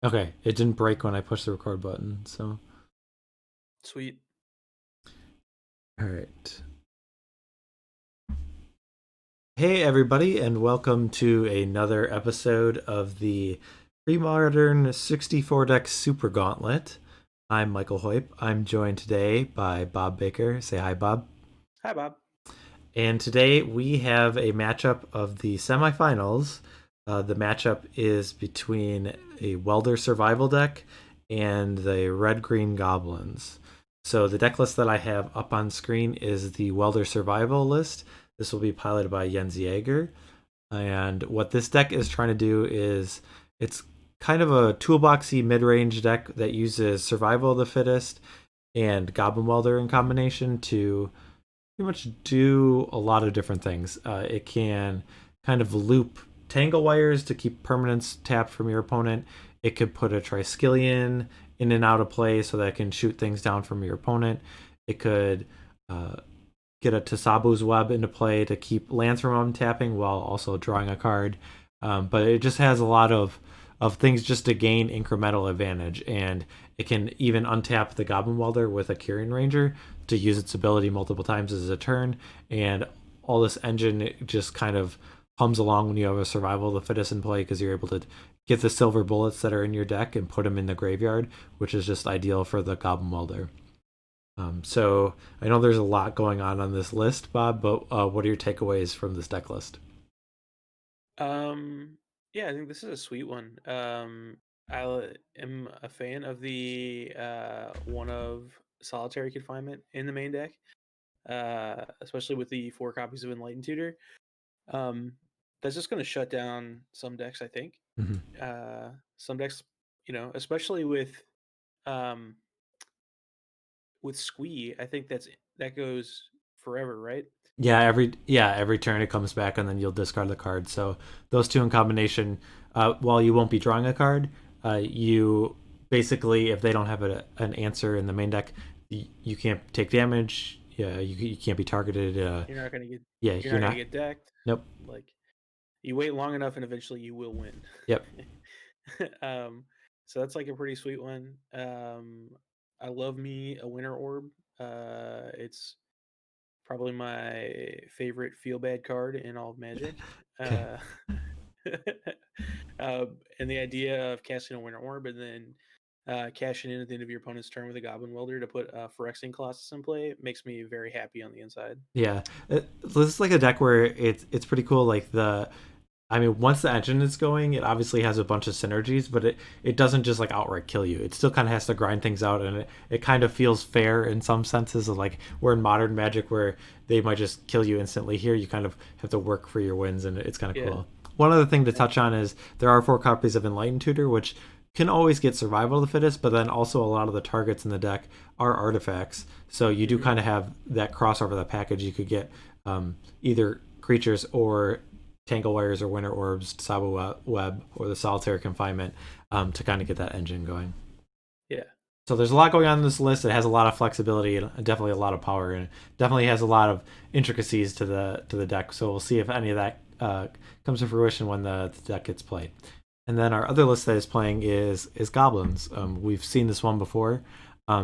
Okay, it didn't break when I pushed the record button, so. Sweet. All right. Hey, everybody, and welcome to another episode of the Premodern 64 deck Super Gauntlet. I'm Michael Hoyp. I'm joined today by Bob Baker. Say hi, Bob. Hi, Bob. And today we have a matchup of the semifinals. The matchup is between a Welder Survival deck and the Red Green Goblins. So the deck list that I have up on screen is the Welder Survival list. This will be piloted by Jens Jaeger. And what this deck is trying to do is it's kind of a toolboxy mid-range deck that uses Survival of the Fittest and Goblin Welder in combination to pretty much do a lot of different things. It can kind of loop tangle wires to keep permanents tapped from your opponent. It could put a Triskelion in and out of play so that it can shoot things down from your opponent. It could get a Tasabu's Web into play to keep lands from untapping while also drawing a card. But it just has a lot of things just to gain incremental advantage, and it can even untap the Goblin Welder with a Quirion Ranger to use its ability multiple times as a turn, and all this engine just kind of hums along when you have a Survival of the Fittest in play because you're able to get the silver bullets that are in your deck and put them in the graveyard, which is just ideal for the Goblin Welder. So I know there's a lot going on this list, Bob, but what are your takeaways from this deck list? Yeah, I think this is a sweet one. Am a fan of the one of solitary confinement in the main deck, especially with the 4 copies of Enlightened Tutor. Um, that's just going to shut down some decks, I think. Mm-hmm. Some decks, especially um, with Squee, I think that goes forever, right? Every turn it comes back and then you'll discard the card. So those two in combination, while you won't be drawing a card, you basically, if they don't have an answer in the main deck, you can't take damage. Yeah, you can't be targeted. You're not gonna get Yeah, you're you're not gonna not. get decked. Nope. Like you wait long enough, and eventually you will win. Yep. um, so that's like a pretty sweet one. I love me a Winter Orb. It's probably my favorite feel bad card in all of Magic. Okay. Uh, and the idea of casting a Winter Orb and then cashing in at the end of your opponent's turn with a Goblin Welder to put Phyrexian Colossus in play makes me very happy on the inside. Yeah, this is like a deck where it's pretty cool. I mean, once the engine is going, it obviously has a bunch of synergies, but it doesn't just like outright kill you. It still kind of has to grind things out, and it kind of feels fair in some senses. Of like we're in modern Magic where they might just kill you instantly. Here, you kind of have to work for your wins, and it's kind of Yeah. cool. One other thing to touch on is there are 4 copies of Enlightened Tutor, which can always get Survival of the Fittest, but then also a lot of the targets in the deck are artifacts. So you do Mm-hmm. kind of have that crossover, that package. You could get either creatures or Tangle Wires or Winter Orbs, Sabo Web, or the Solitary Confinement to kind of get that engine going. Yeah. So there's a lot going on in this list. It has a lot of flexibility and definitely a lot of power, and definitely has a lot of intricacies to the deck. So we'll see if any of that comes to fruition when the deck gets played. And then our other list that is playing is Goblins. We've seen this one before.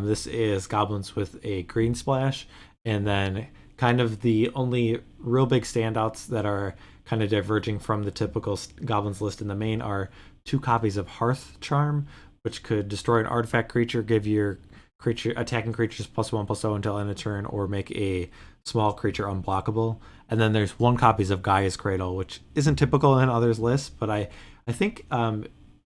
This is Goblins with a green splash, and then kind of the only real big standouts that are kind of diverging from the typical Goblins list in the main are 2 copies of Hearth Charm, which could destroy an artifact creature, give your creature attacking creatures +1/+0 until end of turn, or make a small creature unblockable. And then there's 1 copies of Gaia's Cradle, which isn't typical in others' lists, but I think I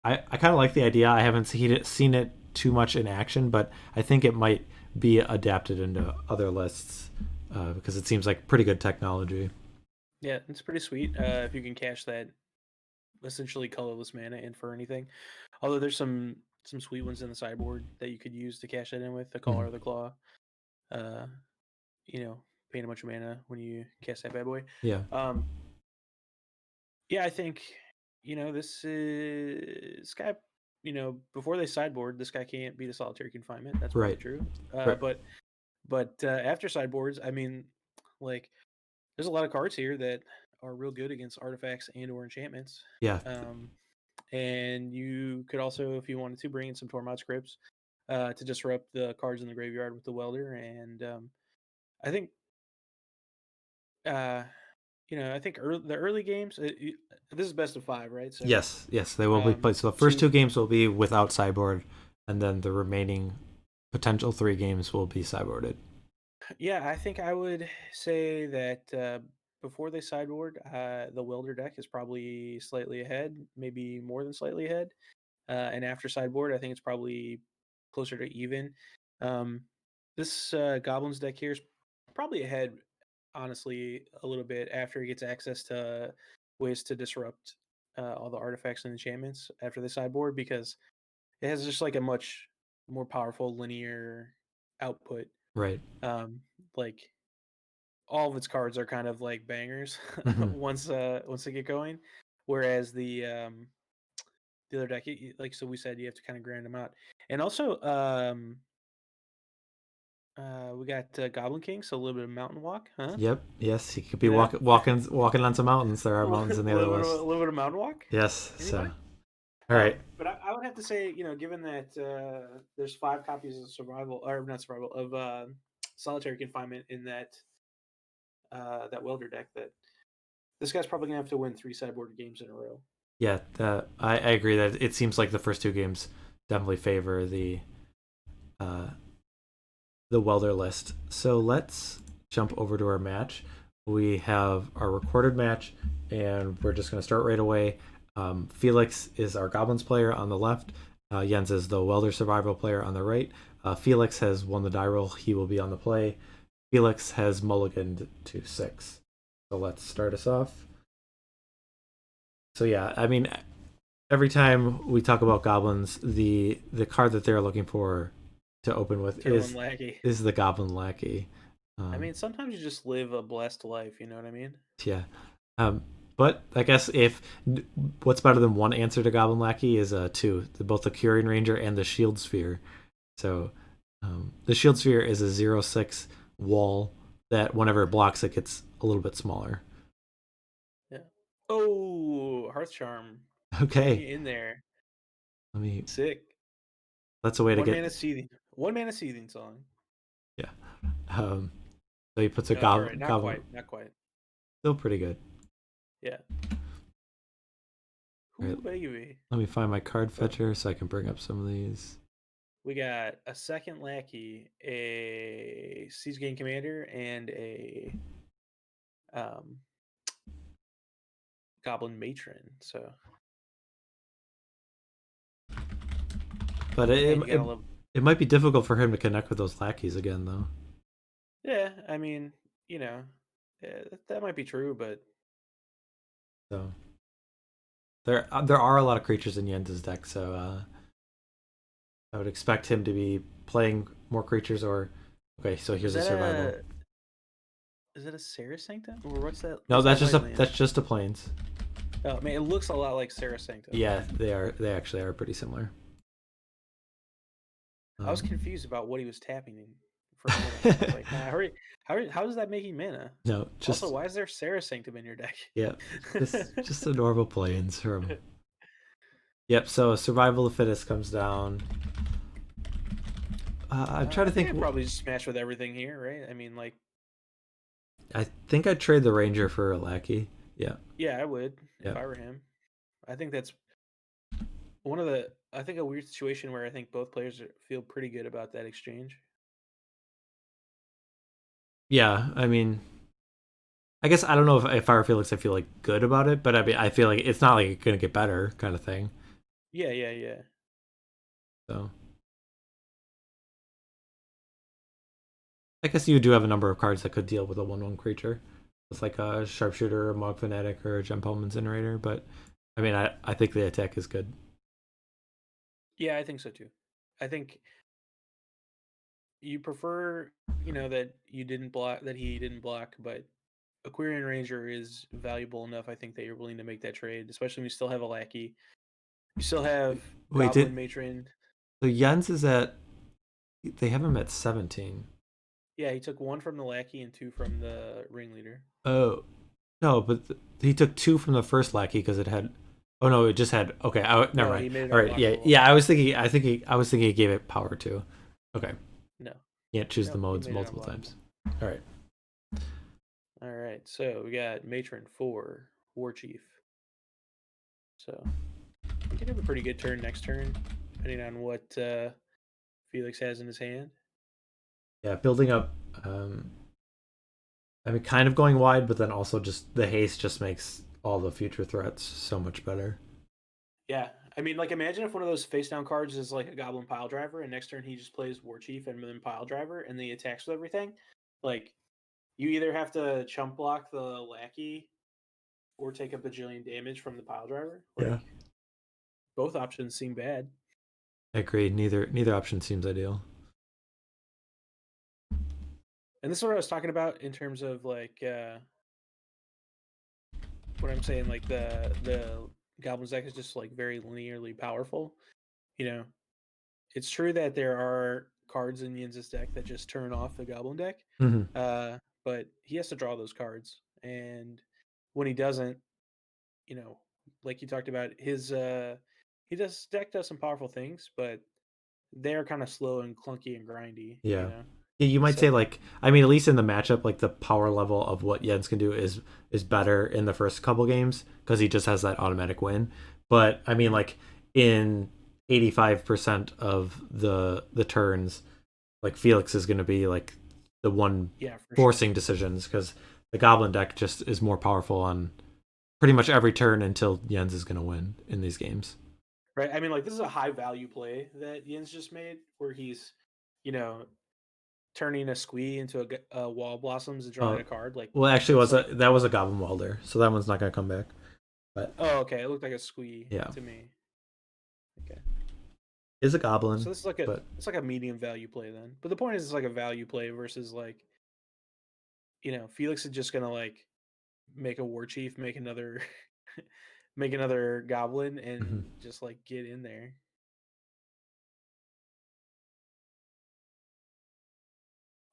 kind of like the idea. I haven't seen it too much in action, but I think it might be adapted into other lists because it seems like pretty good technology. Yeah, it's pretty sweet. If you can cash that essentially colorless mana in for anything. Although there's some sweet ones in the sideboard that you could use to cash that in with the Caller Mhm. of the Claw. Uh, paying a bunch of mana when you cast that bad boy. Yeah. Um, yeah, I think this guy. Before they sideboard, this guy can't beat a solitary confinement. That's probably Right. true. Right. But after sideboards, I mean, like there's a lot of cards here that are real good against artifacts and or enchantments. Yeah. Um, and you could also, if you wanted to, bring in some Tormod scripts to disrupt the cards in the graveyard with the Welder. And I think, uh, I think the early games. This is best of 5, right? So Yes, they will be um, played. So the first two. 2 games will be without sideboard, and then the remaining potential 3 games will be sideboarded. Yeah, I think I would say that before they sideboard, the Welder deck is probably slightly ahead, maybe more than slightly ahead. And after sideboard, I think it's probably closer to even. Um, this Goblins deck here is probably ahead, honestly, a little bit after it gets access to ways to disrupt all the artifacts and enchantments after the sideboard, because it has just like a much more powerful linear output. Right. Um, like all of its cards are kind of like bangers Hmm. once they get going, whereas the other deck, like so we said, you have to kind of grind them out. And also, we got Goblin King, so a little bit of mountain walk, huh? Yep. Yes, he could be Yeah, walking on some mountains. There are mountains in the other a list. little bit of mountain walk. Yes. So, Anybody? all right. But I would have to say, given that there's 5 copies of survival, or not survival, of solitary confinement in that welder deck, that this guy's probably gonna have to win 3 sideboard games in a row. Yeah, I agree that it seems like the first 2 games definitely favor uh, the welder list. So let's jump over to our match. We have our recorded match, and we're just going to start right away. Felix is our Goblins player on the left. Jens is the Welder Survival player on the right. Felix has won the die roll. He will be on the play. Felix has mulliganed to 6. So let's start us off. So yeah, I mean, every time we talk about goblins, the card that they're looking for to open with Goblin Lackey. is the Goblin Lackey. I mean, sometimes you just live a blessed life. You know what I mean? Yeah. But I guess if what's better than one answer to Goblin Lackey is 2, both the Quirion Ranger and the Shield Sphere. So the Shield Sphere is a 0/6 wall that whenever it blocks, it gets a little bit smaller. Yeah. Oh, Hearth Charm. Getting Okay, you in there. let me. Sick. That's a way to One get. mana seething. One mana seething song. Yeah. So he puts a All right, not goblin. quite. Not quite. Still pretty good. Yeah. All Ooh, right, baby. let me find my card fetcher so I can bring up some of these. We got a second Lackey, a Siege Game Commander, and a um, Goblin Matron. So, But and you gotta love. it might be difficult for him to connect with those lackeys again, though. Yeah, I mean, you know, yeah, that might be true, but So there are a lot of creatures in Jens's deck, so I would expect him to be playing more creatures. Or okay, so is here's a that survival. is that a Sarah Sanctum or what's that? No, What's that white land? that's just a plains. Oh man, it looks a lot like Sarah Sanctum. Yeah, they are. They actually are pretty similar. I was confused about what he was tapping in for mana. I was like, nah, hurry, how is that making mana? No, Also, just why is there Sarah Sanctum in your deck? yeah, just a normal plains from. Yep. So survival of the fittest comes down. I'm trying to I think think. I'd probably just smash with everything here, right? I mean, like, I think I'd trade the ranger for a lackey. Yeah. yeah, I would if Yeah. I were him. I think that's one of the. I think a weird situation where I think both players feel pretty good about that exchange. Yeah. I mean, I guess I don't know if I were Felix, I feel like good about it, but I mean, I feel like it's not like it's gonna get better, kind of thing. Yeah, yeah, yeah. So I guess you do have a number of cards that could deal with a 1/1 creature, with like a Sharpshooter, a Mogg Fanatic, or a Gempalm Incinerator. But I mean, I think the attack is good. Yeah, I think so too. I think you prefer, that you didn't block, that he didn't block, but a Quirion Ranger is valuable enough, I think, that you're willing to make that trade, especially when you still have a Lackey. You still have Wait, Goblin did Matron. so Jens is at? They have him at 17. Yeah, he took 1 from the Lackey and 2 from the Ringleader. Oh no, but he took 2 from the first lackey because it had Oh no, it just had. Okay, never No, mind. he made it All right, yeah, unblockable. yeah. I was thinking. I was thinking it gave it power too. Okay, No, can't choose the nope, he modes made it multiple unblockable. times. All right. All right, so we got Matron for Warchief. So he could have a pretty good turn next turn, depending on what Felix has in his hand. Yeah, building up. I mean, kind of going wide, but then also just the haste just makes all the future threats so much better. Yeah, I mean, like imagine if one of those face down cards is like a Goblin Piledriver, and next turn he just plays Warchief and then Piledriver, and he attacks with everything. Like you either have to chump block the Lackey or take a bajillion damage from the Piledriver. Yeah, Like both options seem bad. I agree. Neither option seems ideal. And this is what I was talking about in terms of like what I'm saying. Like the Goblins deck is just like very linearly powerful. You know, it's true that there are cards in Yinz's deck that just turn off the Goblin deck, Hmm. uh, but he has to draw those cards, and when he doesn't, you know, like you talked about, his deck does some powerful things, but they're kind of slow and clunky and grindy, you Yeah. know. Yeah, you might say So like I mean at least in the matchup like the power level of what Jens can do is better in the first couple games because he just has that automatic win. But I mean mhm. like in 85% of the turns like Felix is going to be like the one Yeah, for sure. forcing decisions because the Goblin deck just is more powerful on pretty much every turn until Jens is going to win in these games. Right. I mean, like this is a high value play that Jens just made, where he's, you know, turning a squee into a wall blossoms and drawing Uh, a card. Like well, actually, that's like, that was a Goblin Welder, so that one's not going to come back. But oh, okay, it looked like a squee yeah, to me. Okay. is a So Goblin, this is like a but it's like a medium value play then. But the point is, it's like a value play versus like, Felix is just gonna like make a war chief, make another make another goblin, mhm. and just like get in there.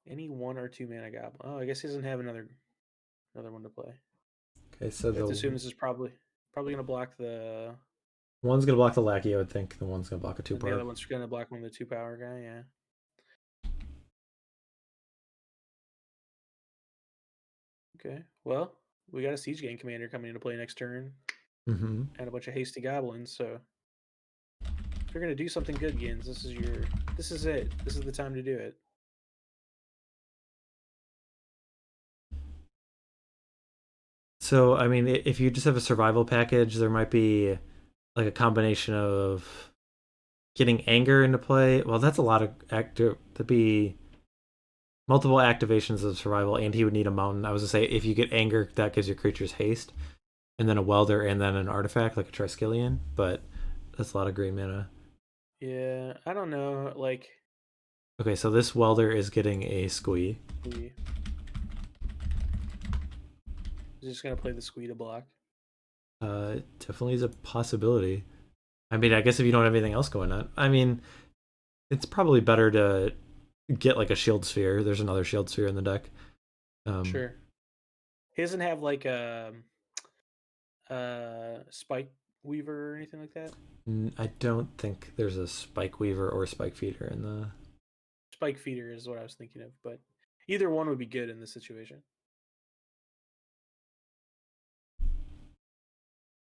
Any 1 or 2 mana goblin. Oh, I guess he doesn't have another one to play. Okay, so I have the to assume this is probably gonna block the, one's gonna block the Lackey. I would think the one's gonna block a two and the other part. one's gonna block one of the 2 power guy. Yeah. Okay. Well, we got a siege gang commander coming into play next turn, Mm-hmm. and a bunch of hasty goblins. So if you're gonna do something good, Gins, this is it. This is the time to do it. So I mean, if you just have a survival package, there might be like a combination of getting anger into play. Well, that's a lot of active. That'd be multiple activations of survival, and he would need a mountain. I was gonna say if you get anger, that gives your creatures haste, and then a welder, and then an artifact like a Triskelion. But that's a lot of green mana. Yeah, I don't know. Like Okay, so this welder is getting a squee. we just gonna play the squee to block. Definitely is a possibility. I mean, I guess if you don't have anything else going on, I mean, it's probably better to get like a shield sphere. There's another shield sphere in the deck. Um, Sure. He doesn't have like a spike weaver or anything like that. I don't think there's a Spike Weaver or Spike Feeder in the. Spike feeder is what I was thinking of, but either one would be good in this situation.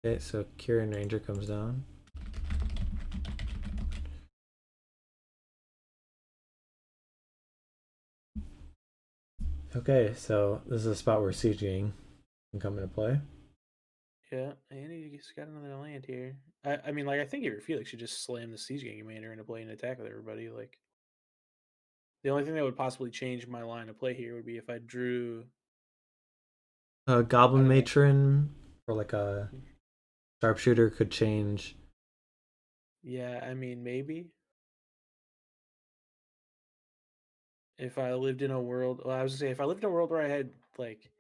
Okay, so Quirion Ranger comes down. Okay, so this is a spot where sieging can come into play. Yeah, and he's got another land here. I mean, like I think if you're Felix, you just slam the siege gang commander into play and attack with everybody. Like the only thing that would possibly change my line of play here would be if I drew. I Goblin don't know. Matron or like a Sharpshooter could change. Yeah, I mean maybe if I lived in a world. Well, I was gonna say if I lived in a world where I had like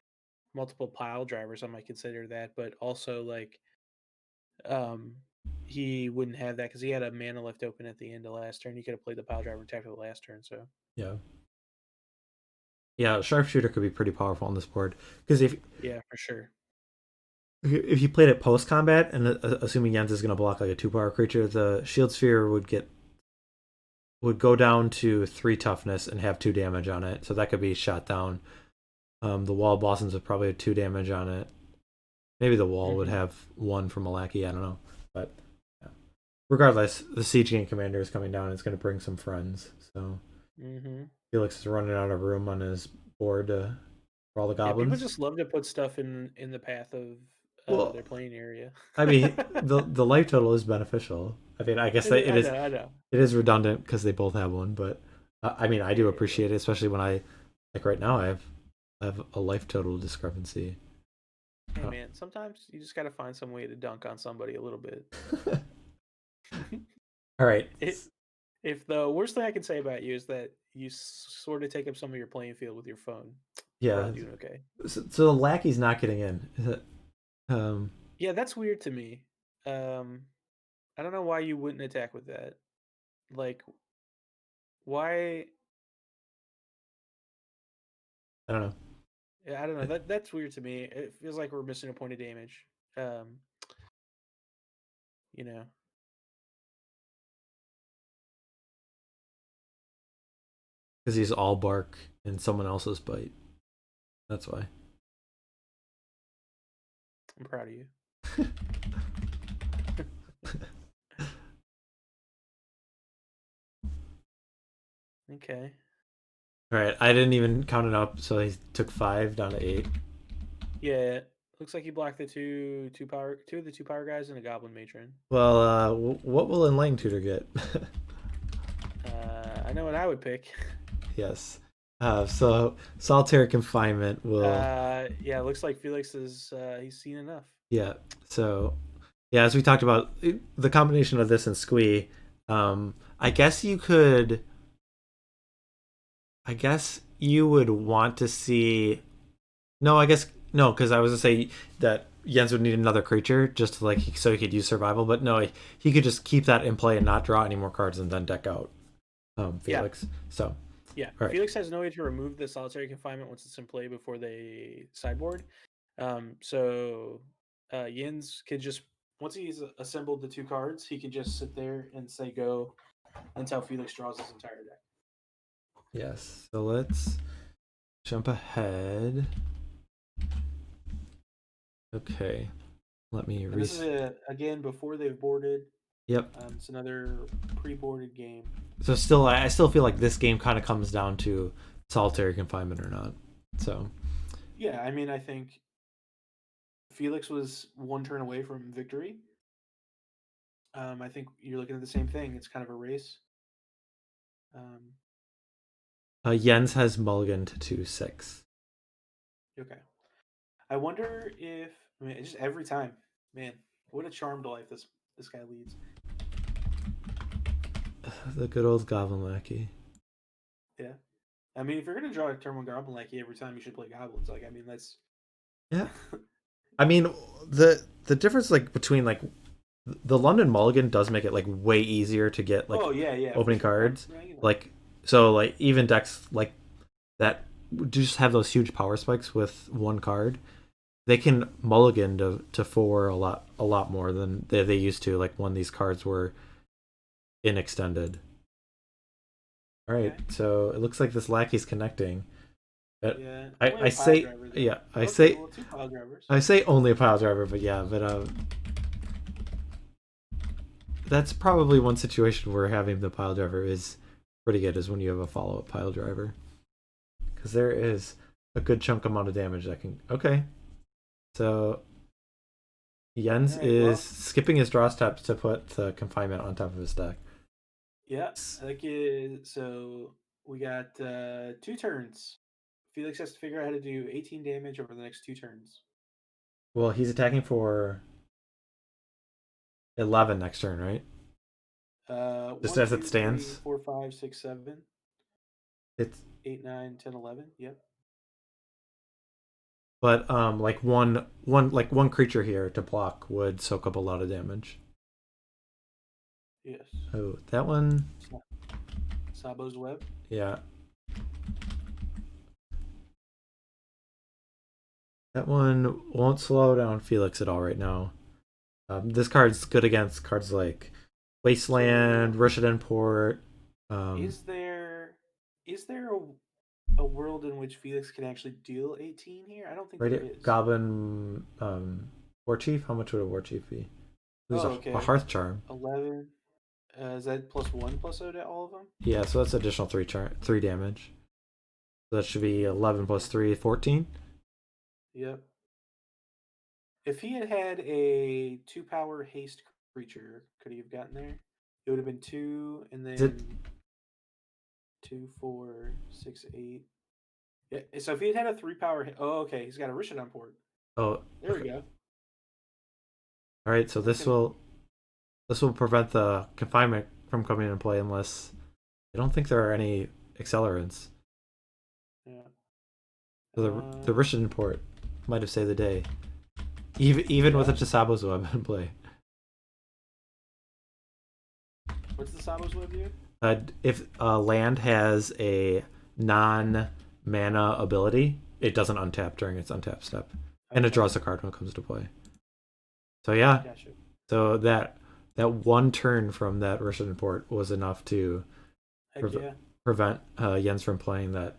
multiple pile drivers, I might consider that. But also like, um, he wouldn't have that because he had a mana left open at the end of last turn. He could have played the pile driver and attacked with the last turn. So Yeah, yeah, Sharpshooter could be pretty powerful on this board because if yeah, for sure. if you played it post combat, and assuming Jens is going to block like a 2 power creature, the Shield Sphere would go down to 3 toughness and have 2 damage on it. So that could be shot down. The Wall Blossoms would probably have 2 damage on it. Maybe the Wall would have 1 from a Lackey. I don't know, but yeah. Regardless, the Siege Gang Commander is coming down. It's going to bring some friends. So Felix is running out of room on his board for all the Yeah, people goblins. just love to put stuff in the path of Well, their playing area. I mean, the life total is beneficial. I mean, I guess that it I is know, I know. it is redundant because they both have one, but I mean, I do appreciate it, especially when like right now I have a life total discrepancy. Hey man, sometimes you just gotta find some way to dunk on somebody a little bit. All right. If the worst thing I can say about you is that you sort of take up some of your playing field with your phone, you're Yeah. probably doing okay. So the Lackey's not getting in. Is it, Yeah, that's weird to me. I don't know why you wouldn't attack with that. Like, why? I don't know. Yeah, I don't know. That's weird to me. It feels like we're missing a point of damage. Um, you know. Because he's all bark and someone else's bite. That's why. I'm proud of you. Okay. All right. I didn't even count it up, so he took 5 down to 8. Yeah. Looks like you blocked the two of the 2 power guys and a Goblin Matron. Well, what will Enlightened Tutor get? I know what I would pick. Yes. So solitary confinement will. Yeah, it looks like Felix is he's seen enough. Yeah. So yeah, as we talked about, the combination of this and Squee, I guess you could. I guess you would want to see. No, I guess no, because I was gonna say that Jens would need another creature just to, like, so he could use survival. But no, he could just keep that in play and not draw any more cards and then deck out Felix. Yeah. So Yeah, all right. Felix has no way to remove the solitary confinement once it's in play before they sideboard. So Jens could just once he's assembled the 2 cards, he can just sit there and say go until Felix draws his entire deck. Yes. So let's jump ahead. Okay. Let me And this is again before they've boarded. Yep. It's another pre-boarded game. So still, I still feel like this game kind of comes down to solitary confinement or not. So Yeah, I mean, I think Felix was 1 turn away from victory. I think you're looking at the same thing. It's kind of a race. Jens has mulliganed to 6. Okay. I wonder if I mean just every time, man, what a charmed life this guy leads. The good old Goblin Lackey. Yeah. I mean, if you're gonna draw a turn 1 Goblin Lackey every time, you should play Goblins. Like, I mean, that's Yeah. I mean, the difference, like, between, like, the London Mulligan does make it, like, way easier to get, like, oh yeah opening sure. cards. Yeah, you know. Like, so, like, even decks like that just have those huge power spikes with 1 card. They can mulligan to 4 a lot more than they used to, like, when these cards were in extended. All right, Okay. so it looks like this Lackey's connecting. Yeah. I say Driver, yeah, I okay, say well, 2 pile drivers. I say only a pile driver, but yeah, but that's probably one situation where having the pile driver is pretty good, is when you have a follow up pile driver, because there is a good chunk amount of damage that can. Okay, so Jens is skipping his draw steps to put the confinement on top of his deck. Yeah, that is so we got 2 turns. Felix has to figure out how to do 18 damage over the next 2 turns. Well, he's attacking for 11 next turn, right? Just 1, as 2, it 3, stands. 4, 5, 6, 7, It's 8, 9, 10, 11. Yep. but like one creature here to block would soak up a lot of damage. Yes. Oh, that one. Sabo's Web. Yeah. That one won't slow down Felix at all right now. This card's good against cards like Wasteland, So Rishadan Port. is there is there a world in which Felix can actually deal 18 here? I don't think Right there at is. Goblin Warchief. How much would a Warchief be? There's Oh, a okay. Hearth Charm. 11. Is that plus one plus O to all of them? Yeah, so that's additional three damage. So that should be 11 plus Okay. 3, 14. Yep. If he had had a 2 power haste creature, could he have gotten there? It would have been 2 and Is it? then 2, 4, 6, 8. Yeah, so if he had had a 3 power, oh, okay, he's got a Rishadan Port. Oh, There we okay. go. All right. So That's gonna be this will prevent the confinement from coming into play unless I don't think there are any accelerants. yeah. So the Um, Rishadan Port might have saved the day, even with a yeah. Chisabo's web in play. What's the Sabo's Web do? If a land has a non mana ability, it doesn't untap during its untap step, and it Okay, draws a card when it comes to play. So yeah, gotcha. so that one turn from that Russian import was enough to Heck yeah. prevent Jens from playing that.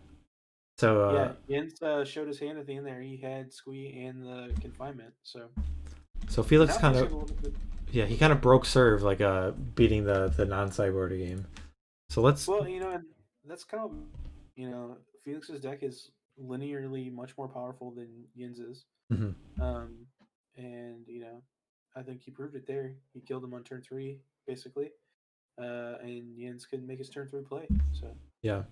So Yeah, Jens showed his hand at the end there. He had Squee and the confinement. So Felix now kind things of get a little bit. yeah he Oh, kind of sorry. broke serve like beating the non cyborg game. So let's Well, and that's kind of, Felix's deck is linearly much more powerful than Jens's. mhm. Um, and I think he proved it there. He killed him on turn 3, basically. And Jens couldn't make his turn 3 play. So. Yeah,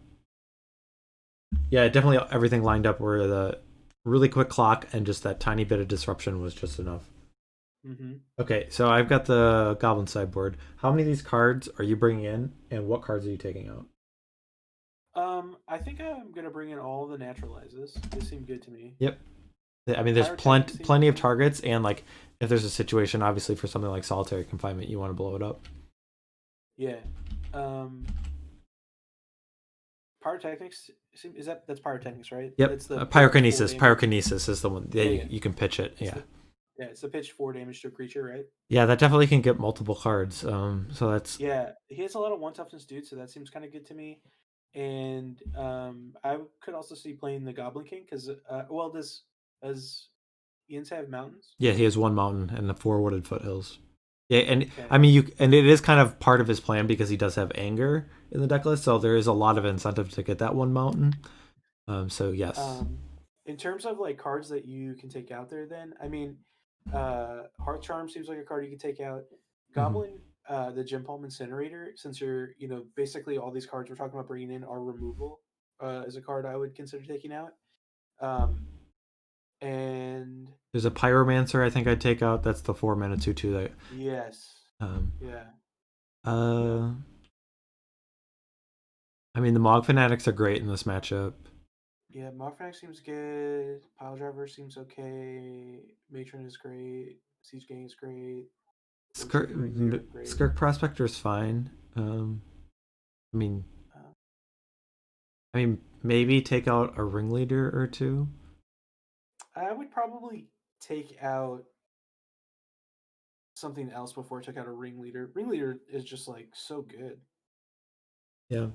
yeah, definitely everything lined up where the really quick clock and just that tiny bit of disruption was just enough. Mm-hmm. Okay, so I've got the Goblin sideboard. How many of these cards are you bringing in, and what cards are you taking out? I think I'm gonna bring in all the naturalizes. They seem good to me. Yep. I mean, there's Pyrotechnic seems plenty of good. targets, and like if there's a situation, obviously for something like solitary confinement, you want to blow it up. Yeah. Um, Pyrotechnics is that's Pyrotechnics, right? Yep. That's the pitch 4 damage. Pyrokinesis is the one. Yeah, Yeah, yeah. you can pitch it. It's Yeah. the it's the pitch 4 damage to a creature, right? Yeah, that definitely can get multiple cards. So that's Yeah, he has a lot of one toughness dude, so that seems kind of good to me. And I could also see playing the Goblin King because well, does Ian's have mountains? yeah. He has one mountain and the four wooded foothills. Yeah, and I Okay. mean and it is kind of part of his plan because he does have anger in the deck list, so there is a lot of incentive to get that one mountain. So yes. Um, in terms of like cards that you can take out there, then I mean, Hearth Charm seems like a card you can take out. Hmm. Goblin, the Gempalm Incinerator, since you're basically all these cards we're talking about bringing in are removal, is a card I would consider taking out. Um, and There's a Pyromancer I think I'd take out. That's the 4 mana 2/2 that. yes, Um, yeah, yeah, uh, I mean the Mogg Fanatics are great in this matchup. yeah. Mogg Fanatic seems good. Piledriver seems okay. Matron is great. Siege Gang is great. Skirk, Goblin Ringleader, great. Skirk Prospector is fine. I mean, Uh, maybe take out a ringleader or two. I would probably take out something else before I took out a ringleader. Ringleader is just like so good. Yeah.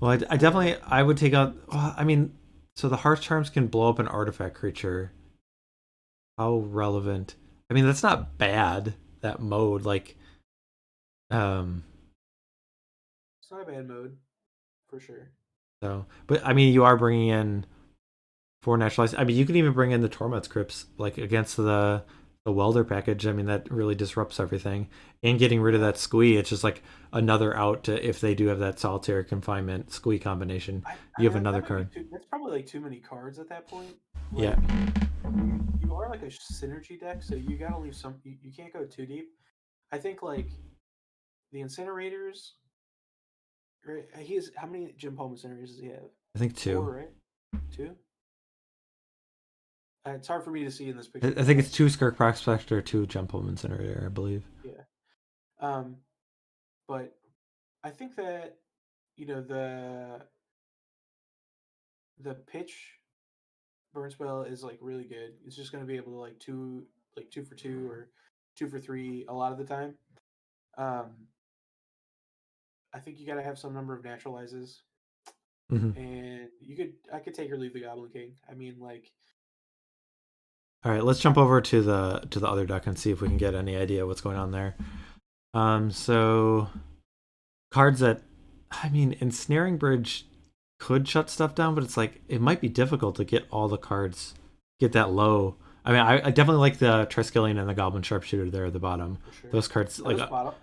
Well, I Uh, definitely I would take out. I mean, so the Hearth Charms can blow up an artifact creature. How relevant? I mean, that's not bad. That mode, like, um, it's not a bad mode for sure. so, but I mean, you are bringing in for naturalized. I mean, you can even bring in the torment scripts like against the welder package. I mean, that really disrupts everything. And getting rid of Yeah, that squee, it's just like another out to if they do have that solitary confinement squee combination. You have another that might be card. too. That's probably like too many cards at that point. Yeah, Like you are like a synergy deck, so you gotta leave some. You can't go too deep. I think like the incinerators. Right? He has how many Jim Palm incinerators does he have? I think Four, two. right? Two. It's hard for me to see in this picture, I but think it's two Skirk Prospector, two Gempalm Incinerator, I believe. yeah. Um, but I think that the pitch burn spell is like really good. It's just going to be able to like 2 for 2 or 2 for 3 a lot of the time. Um, I think you got to have some number of naturalizes, Mm-hmm. and I could take or leave the Goblin King. I mean, like, All right, let's jump over to the other deck and see if we can get any idea what's going on there. So cards that, I mean, Ensnaring Bridge could shut stuff down, but it's like it might be difficult to get all the cards get that low. I mean, I definitely like the Triskelion and the Goblin Sharpshooter there at the bottom. for sure. Those cards, Are like, those bottle?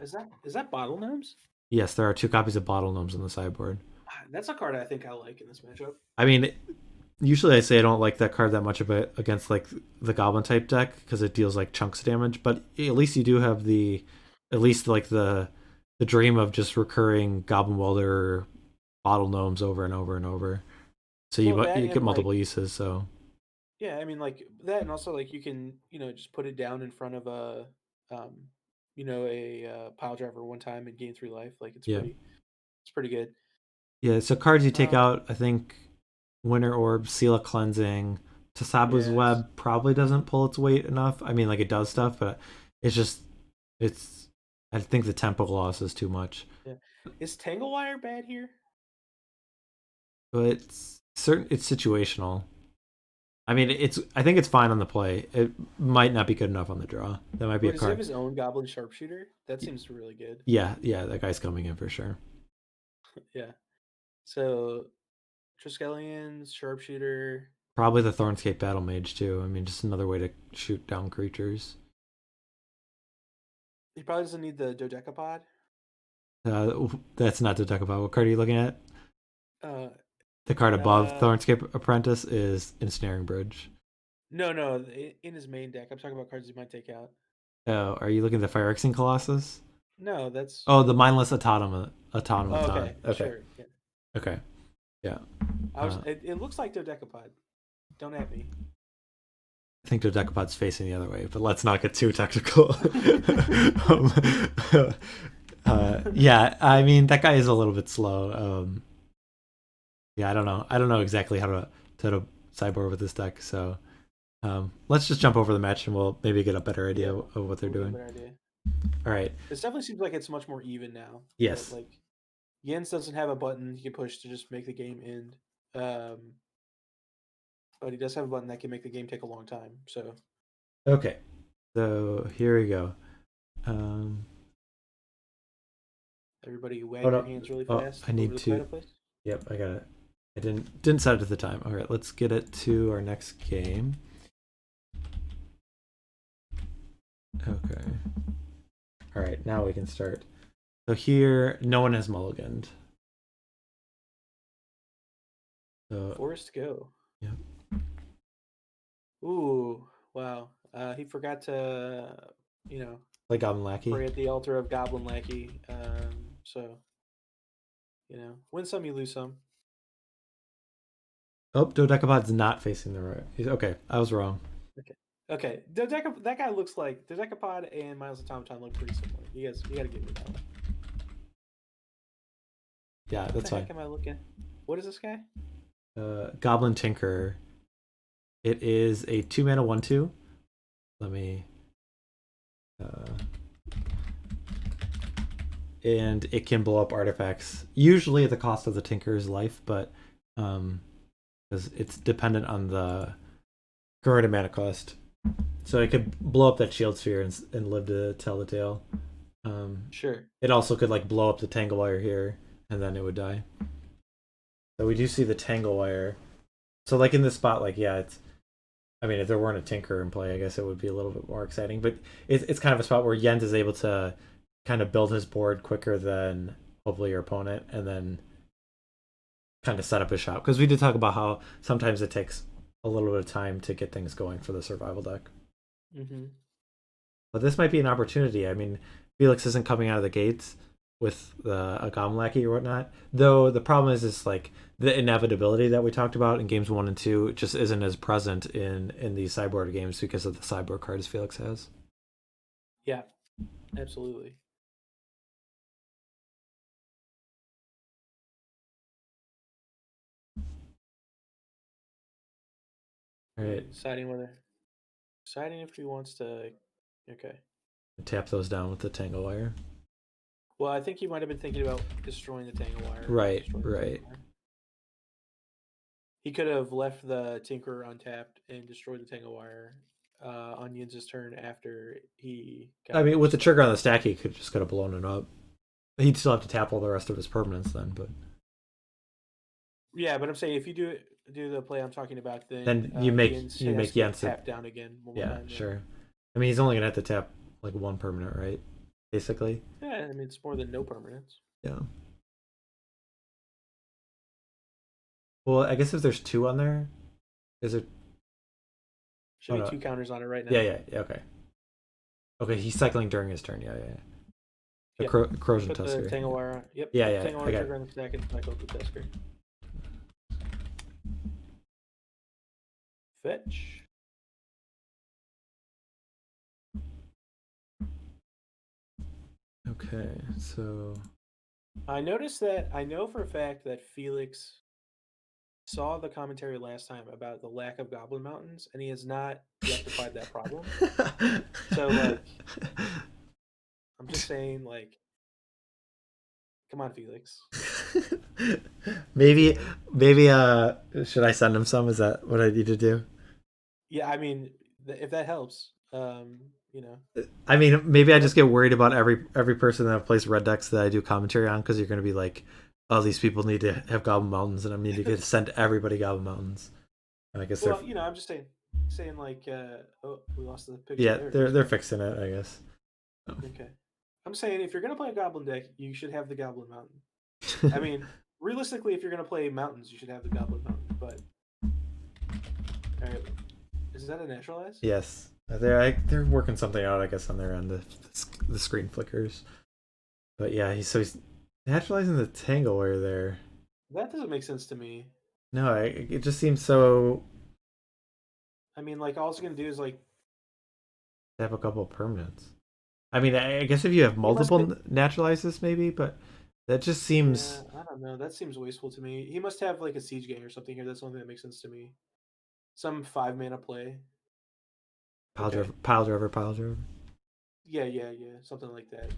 Is that bottle gnomes? yes, there are 2 copies of Bottle Gnomes on the sideboard. That's a card I think I like in this matchup. I mean, usually I say I don't like that card that much of it against like the Goblin type deck because it deals like chunks of damage. But at least you do have at least like the dream of just recurring Goblin Welder Bottle Gnomes over and over and over. So Well, that you get and multiple like, uses. So yeah, I mean, like that, and also like you can, just put it down in front of um, a pile driver one time and gain 3 life. Like yeah, it's pretty good. yeah. So cards you take Um, out, I think Winter Orb, Seal of Cleansing, Tasabu's yes, Web probably doesn't pull its weight enough. I mean, like it does stuff, but it's just it's. I think the tempo loss is too much. yeah. Is Tangle Wire bad here? But it's situational. I mean, I think it's fine on the play. It might not be good enough on the draw. That might be Or a does he have card. his own Goblin Sharpshooter? That seems really good. Yeah, yeah, that guy's coming in for sure. Yeah. So Triskelion, Sharpshooter. Probably the Thornscape Battle Mage too. I mean, just another way to shoot down creatures. He probably doesn't need the Dodecapod. That's not the deck about. What card are you looking at? Uh, The card above uh, Thornscape Apprentice is Ensnaring Bridge. no, in his main deck. I'm talking about cards he might take out. Oh, are you looking at the Phyrexian Colossus? No, that's. Oh, the Mindless Oh, Automaton. okay, Okay, sure. Yeah. okay, yeah. I was. Uh, It looks like Dodecapod. Don't at me. I think Dodecapod's facing the other way, but let's not get too technical. um, yeah, I mean that guy is a little bit slow. Yeah, I don't know. I don't know exactly how to sideboard with this deck. So let's just jump over the match and we'll maybe get a better idea Yeah, of what they're we'll get a doing. better idea. All right. It definitely seems like it's much more even now. That Yes. like Jens doesn't have a button he can push to just make the game end. Um, but he does have a button that can make the game take a long time. So Okay. So here we go. everybody wag Hold your up. hands really Oh, fast I over need the to. platypus. Yep, I got it. I didn't set it at the time. All right, let's get it to our next game. Okay. All right, now we can start. So here, no one has mulliganed. So Forest go. yep. Ooh, wow. He forgot to, you know, Like Goblin Lackey. pray at the altar of Goblin Lackey. So win some, you lose some. Oh, Dodecapod's not facing the right. Okay, I was wrong. Okay. Okay. That guy looks like Dodecapod and Miles Automaton look pretty similar. You gotta give me that one. Yeah, What that's the fine. heck am I looking? What is this guy? Goblin Tinkerer. It is a 2 mana 1/2. Let me. And it can blow up artifacts, usually at the cost of the Tinkerer's life, but because it's dependent on the current mana cost. So it could blow up that shield sphere and live to tell the tale. Sure. It also could like blow up the tangle wire here, and then it would die. So we do see the tangle wire. So like in this spot, like yeah, it's. I mean, if there weren't a Tinker in play, I guess it would be a little bit more exciting. But it's kind of a spot where Yent is able to kind of build his board quicker than hopefully your opponent, and then kind of set up his shop. Because we did talk about how sometimes it takes a little bit of time to get things going for the survival deck. Mm-hmm. But this might be an opportunity. I mean, Felix isn't coming out of the gates with a Goblin Lackey or whatnot. Though the problem is like the inevitability that we talked about in games 1 and 2 just isn't as present in these sideboard games because of the sideboard cards Felix has. Yeah. Absolutely. All right. Deciding if he wants to. Okay. Tap those down with the Tangle Wire. Well, I think he might have been thinking about destroying the Tangle Wire. Right, right. He could have left the Tinkerer untapped and destroyed the Tangle Wire on Yin's turn after he got. I mean, with the trigger on the stack, he could have blown it up. He'd still have to tap all the rest of his permanents then, but yeah, but I'm saying if you do the play I'm talking about, then you make Jens tap down again. More time, sure. I mean, he's only gonna have to tap like one permanent, right? Basically. Yeah, I mean it's more than no permanents. Yeah. Well, I guess if there's 2 on there, is it? Should be 2 counters on it right now. Yeah, okay. Okay, he's cycling during his turn. Yeah. The corrosion tusker. The Tangle Wire on. Yep. Yeah. Tangle Wire trigger on the stack and cycle the tusker. Fetch. Okay, so I noticed that I know for a fact that Felix saw the commentary last time about the lack of Goblin Mountains, and he has not rectified that problem. So, like, I'm just saying, like, come on, Felix. maybe should I send him some? Is that what I need to do? Yeah, I mean, if that helps, you know. I mean, maybe I just get worried about every person that plays red decks that I do commentary on, because you're going to be like, oh, these people need to have Goblin Mountains, and I need to send everybody Goblin Mountains. And I guess well, you know, I'm just saying like, oh, we lost the picture. Yeah, they're fixing it, I guess. Oh. Okay, I'm saying if you're gonna play a Goblin deck, you should have the Goblin Mountain. I mean, realistically, if you're gonna play mountains, you should have the Goblin Mountain. But all right, is that a Naturalize? Yes, they're working something out, I guess, on their end. The screen flickers, but yeah, he's naturalizing the Tangle Wire there. That doesn't make sense to me. No, it just seems so. I mean, like, all it's gonna do is like have a couple of permanents. I mean, I guess if you have multiple naturalizes, maybe, but that just seems. Yeah, I don't know. That seems wasteful to me. He must have like a Siege Gang or something here. That's the only thing that makes sense to me. Some 5-mana play. Piledriver. Yeah, something like that.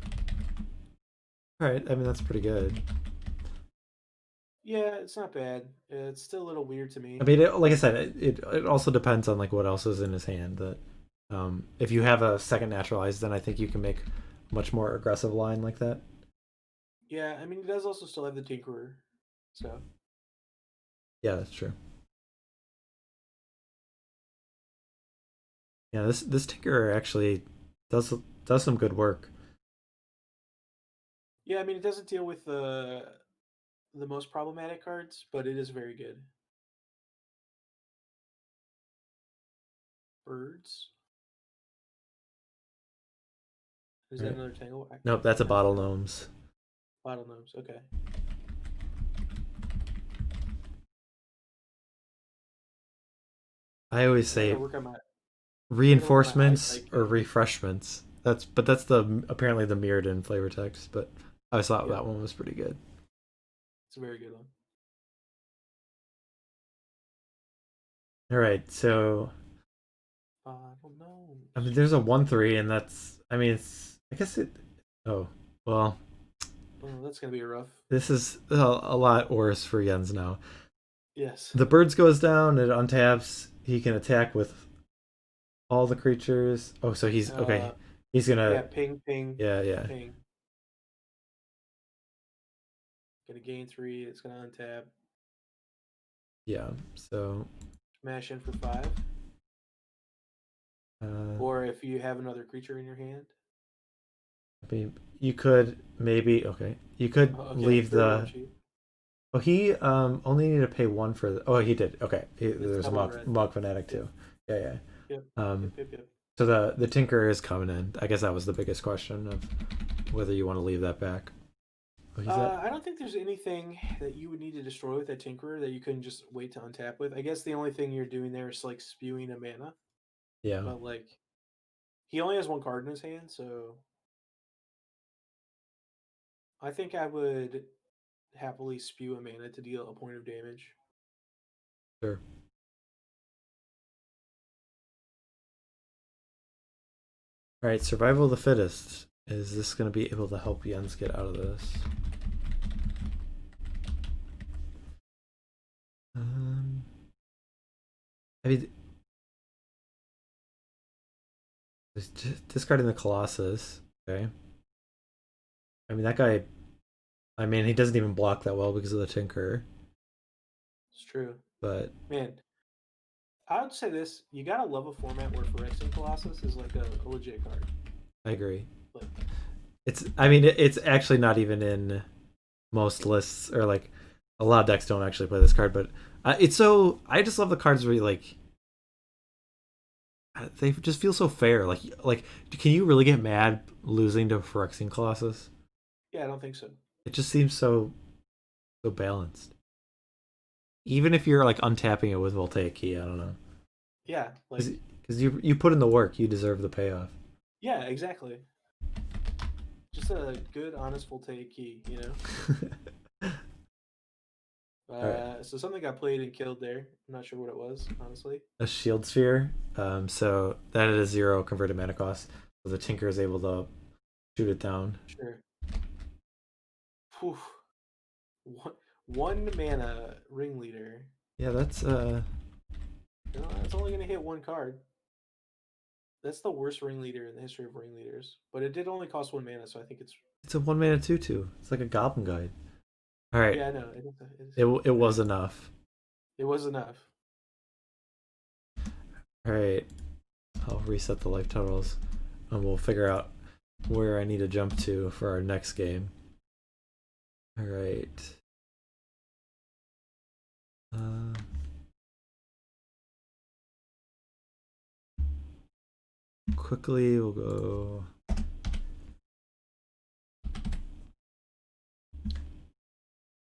All right, I mean that's pretty good. Yeah, it's not bad. It's still a little weird to me. I mean, like I said, it also depends on like what else is in his hand. That if you have a second naturalized, then I think you can make a much more aggressive line like that. Yeah, I mean, he does also still have the Tinkerer, so. Yeah, that's true. Yeah, this Tinkerer actually does some good work. Yeah, I mean, it doesn't deal with the most problematic cards, but it is very good. Birds. Is that another Tangle? Nope, that's a Bottle Gnomes. Bottle Gnomes, okay. I always say reinforcements or refreshments. That's apparently the mirrored in flavor text, but I always thought that one was pretty good. It's a very good one. All right, so Bottle Gnomes. I mean, there's a 1/3, and that's. I mean, it's. I guess it. Oh well. Oh, that's gonna be rough. This is a lot worse for Jens now. Yes. The birds goes down. It untaps. He can attack with all the creatures. Oh, so he's okay. He's gonna. Yeah, ping. Yeah. Ping. Gonna gain 3. It's gonna untap. Yeah. So. Smash in for 5. Or if you have another creature in your hand. I mean, you could maybe You could leave the. Oh, he only needed to pay 1 for the. Oh, he did. Okay, there's a Mogg Fanatic too. Yeah. Yep. So the Tinkerer is coming in. I guess that was the biggest question of whether you want to leave that back. I don't think there's anything that you would need to destroy with that Tinkerer that you couldn't just wait to untap with. I guess the only thing you're doing there is like spewing a mana. Yeah. But like, he only has 1 card in his hand, so I think I would happily spew a mana to deal a point of damage. Sure. All right, survival of the fittest. Is this going to be able to help Jens get out of this? Um, I mean, discarding the Colossus. Okay. I mean, that guy. I mean, he doesn't even block that well because of the Tinkerer. It's true. But Man, I would say this: you gotta love a format where Phyrexian Colossus is like a legit card. I agree. Like, It's. I mean, it's actually not even in most lists, or like a lot of decks don't actually play this card. But it's so. I just love the cards where like they just feel so fair. Like, can you really get mad losing to Phyrexian Colossus? yeah, I don't think so. It just seems so balanced. Even if you're like untapping it with Voltaic Key, I don't know. Yeah, like Because you put in the work, you deserve the payoff. yeah, exactly. Just a good, honest Voltaic key, you know. All right. So something got played and killed there. I'm not sure what it was, honestly. A shield sphere. So that is 0 converted mana cost. So the Tinker is able to shoot it down. Sure. Whew. One mana ringleader. Yeah, that's That's only gonna hit one card. That's the worst ringleader in the history of ringleaders. But it did only cost one mana, so I think it's a 1 mana 2/2. It's like a Goblin Guide. All right. yeah, I know. It was enough. It was enough. All right. I'll reset the life totals, and we'll figure out where I need to jump to for our next game. All right. Quickly, we'll go.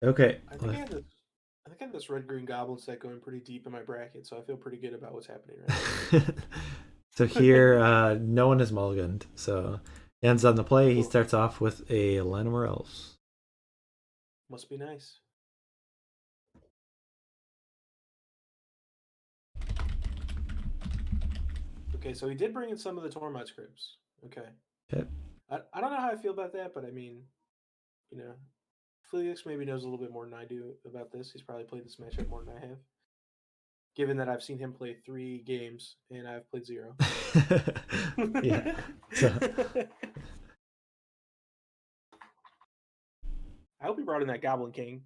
Okay. I think I had this red green goblin set going pretty deep in my bracket, so I feel pretty good about what's happening right now. So here, no one has mulliganed. So ends on the play. He Cool. starts off with a Llanowar Elves. Must be nice. Okay, so he did bring in some of the Tormod scripts. Okay. Okay. I don't know how I feel about that, but I mean, you know, Felix maybe knows a little bit more than I do about this. He's probably played this matchup more than I have. Given that I've seen him play 3 games and I've played 0. Yeah. So, I hope he brought in that Goblin King.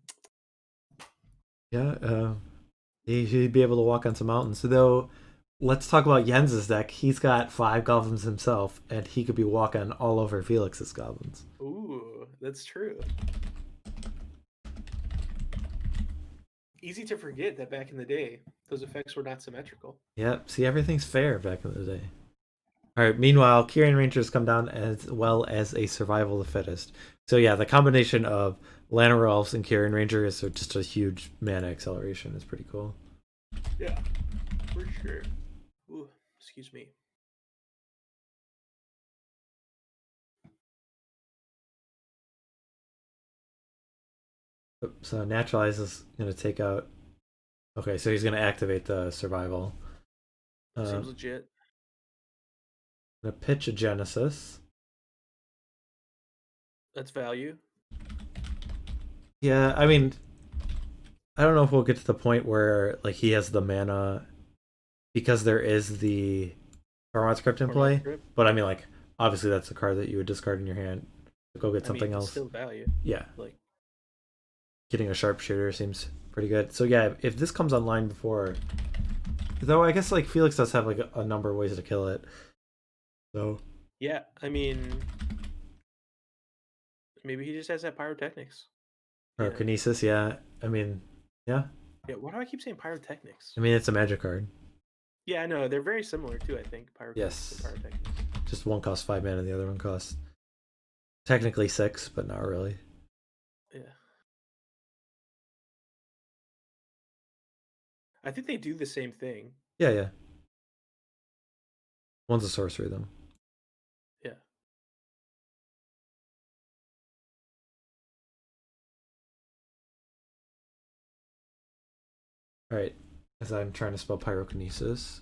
yeah. He'd be able to walk on some mountains. So though, let's talk about Jens's deck. He's got 5 goblins himself, and he could be walking all over Felix's goblins. Ooh, that's true. Easy to forget that back in the day, those effects were not symmetrical. Yep. See, everything's fair back in the day. All right. Meanwhile, Quirion Rangers come down as well as a survival of the fittest. So yeah, the combination of Llanowar Elves and Quirion Ranger is just a huge mana acceleration. It's pretty cool. Yeah, for sure. Ooh, excuse me. So Naturalize is going to take out. Okay, so he's going to activate the survival. Seems legit. Going to pitch a Genesis. That's value. Yeah, I mean, I don't know if we'll get to the point where like he has the mana because there is the Karmat script in play. But I mean, like obviously that's a card that you would discard in your hand. Go get something else. Still value. Yeah, like getting a sharpshooter seems pretty good. So yeah, if this comes online before, though, I guess like Felix does have like a number of ways to kill it. So yeah, I mean, maybe he just has that pyrotechnics. Pyrokinesis, yeah. I mean, yeah. Yeah, why do I keep saying pyrotechnics? I mean, it's a magic card. Yeah, I know. They're very similar too, I think. Pyrokinesis and pyrotechnics. Just one costs 5 mana, and the other one costs technically 6, but not really. Yeah. I think they do the same thing. Yeah. One's a sorcery, though. Yeah. All right, as I'm trying to spell pyrokinesis.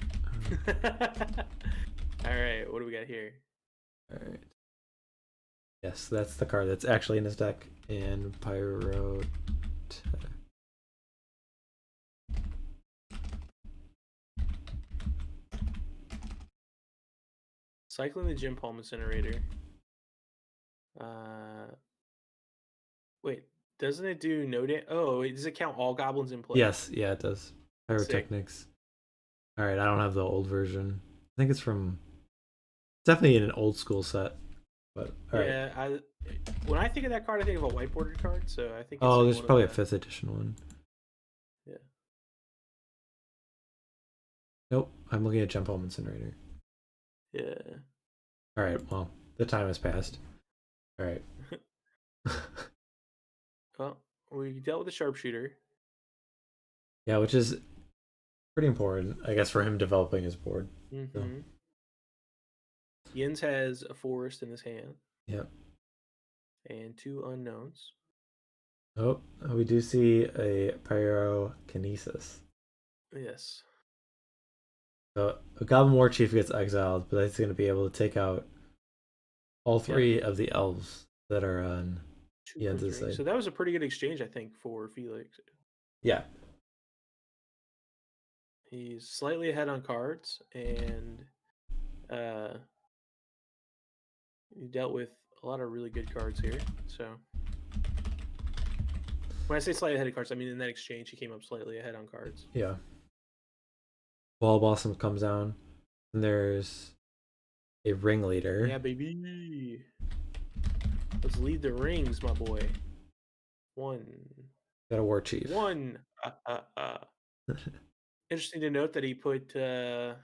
All right, what do we got here? All right. Yes, that's the card that's actually in his deck. And Pyro. Cycling the Gempalm Incinerator. Wait, doesn't it do no damage? Oh, wait, does it count all goblins in play? Yes, yeah, it does. Pyrotechnics. All right, I don't have the old version. I think it's from definitely in an old school set. But all right. Yeah, when I think of that card, I think of a whiteboarded card. So I think it's Oh, in there's one probably of a 5th edition one. Yeah. Nope, I'm looking at Gempalm Incinerator. Yeah. All right, well, the time has passed. All right. Well, we dealt with the Sharpshooter. Yeah, which is pretty important, I guess, for him developing his board. Mm-hmm. So. Jens has a forest in his hand. Yep. And 2 unknowns. Oh, we do see a pyrokinesis. Yes. So a Goblin Warchief gets exiled, but it's going to be able to take out all 3 of the elves that are on Jens' side. So that was a pretty good exchange, I think, for Felix. Yeah. He's slightly ahead on cards, and he dealt with a lot of really good cards here. So when I say slightly ahead of cards, I mean in that exchange he came up slightly ahead on cards. Yeah. Wall Blossom comes down, and there's a Ringleader. Yeah, baby. Let's lead the rings, my boy. 1. Got a Warchief. 1. Interesting to note that he put a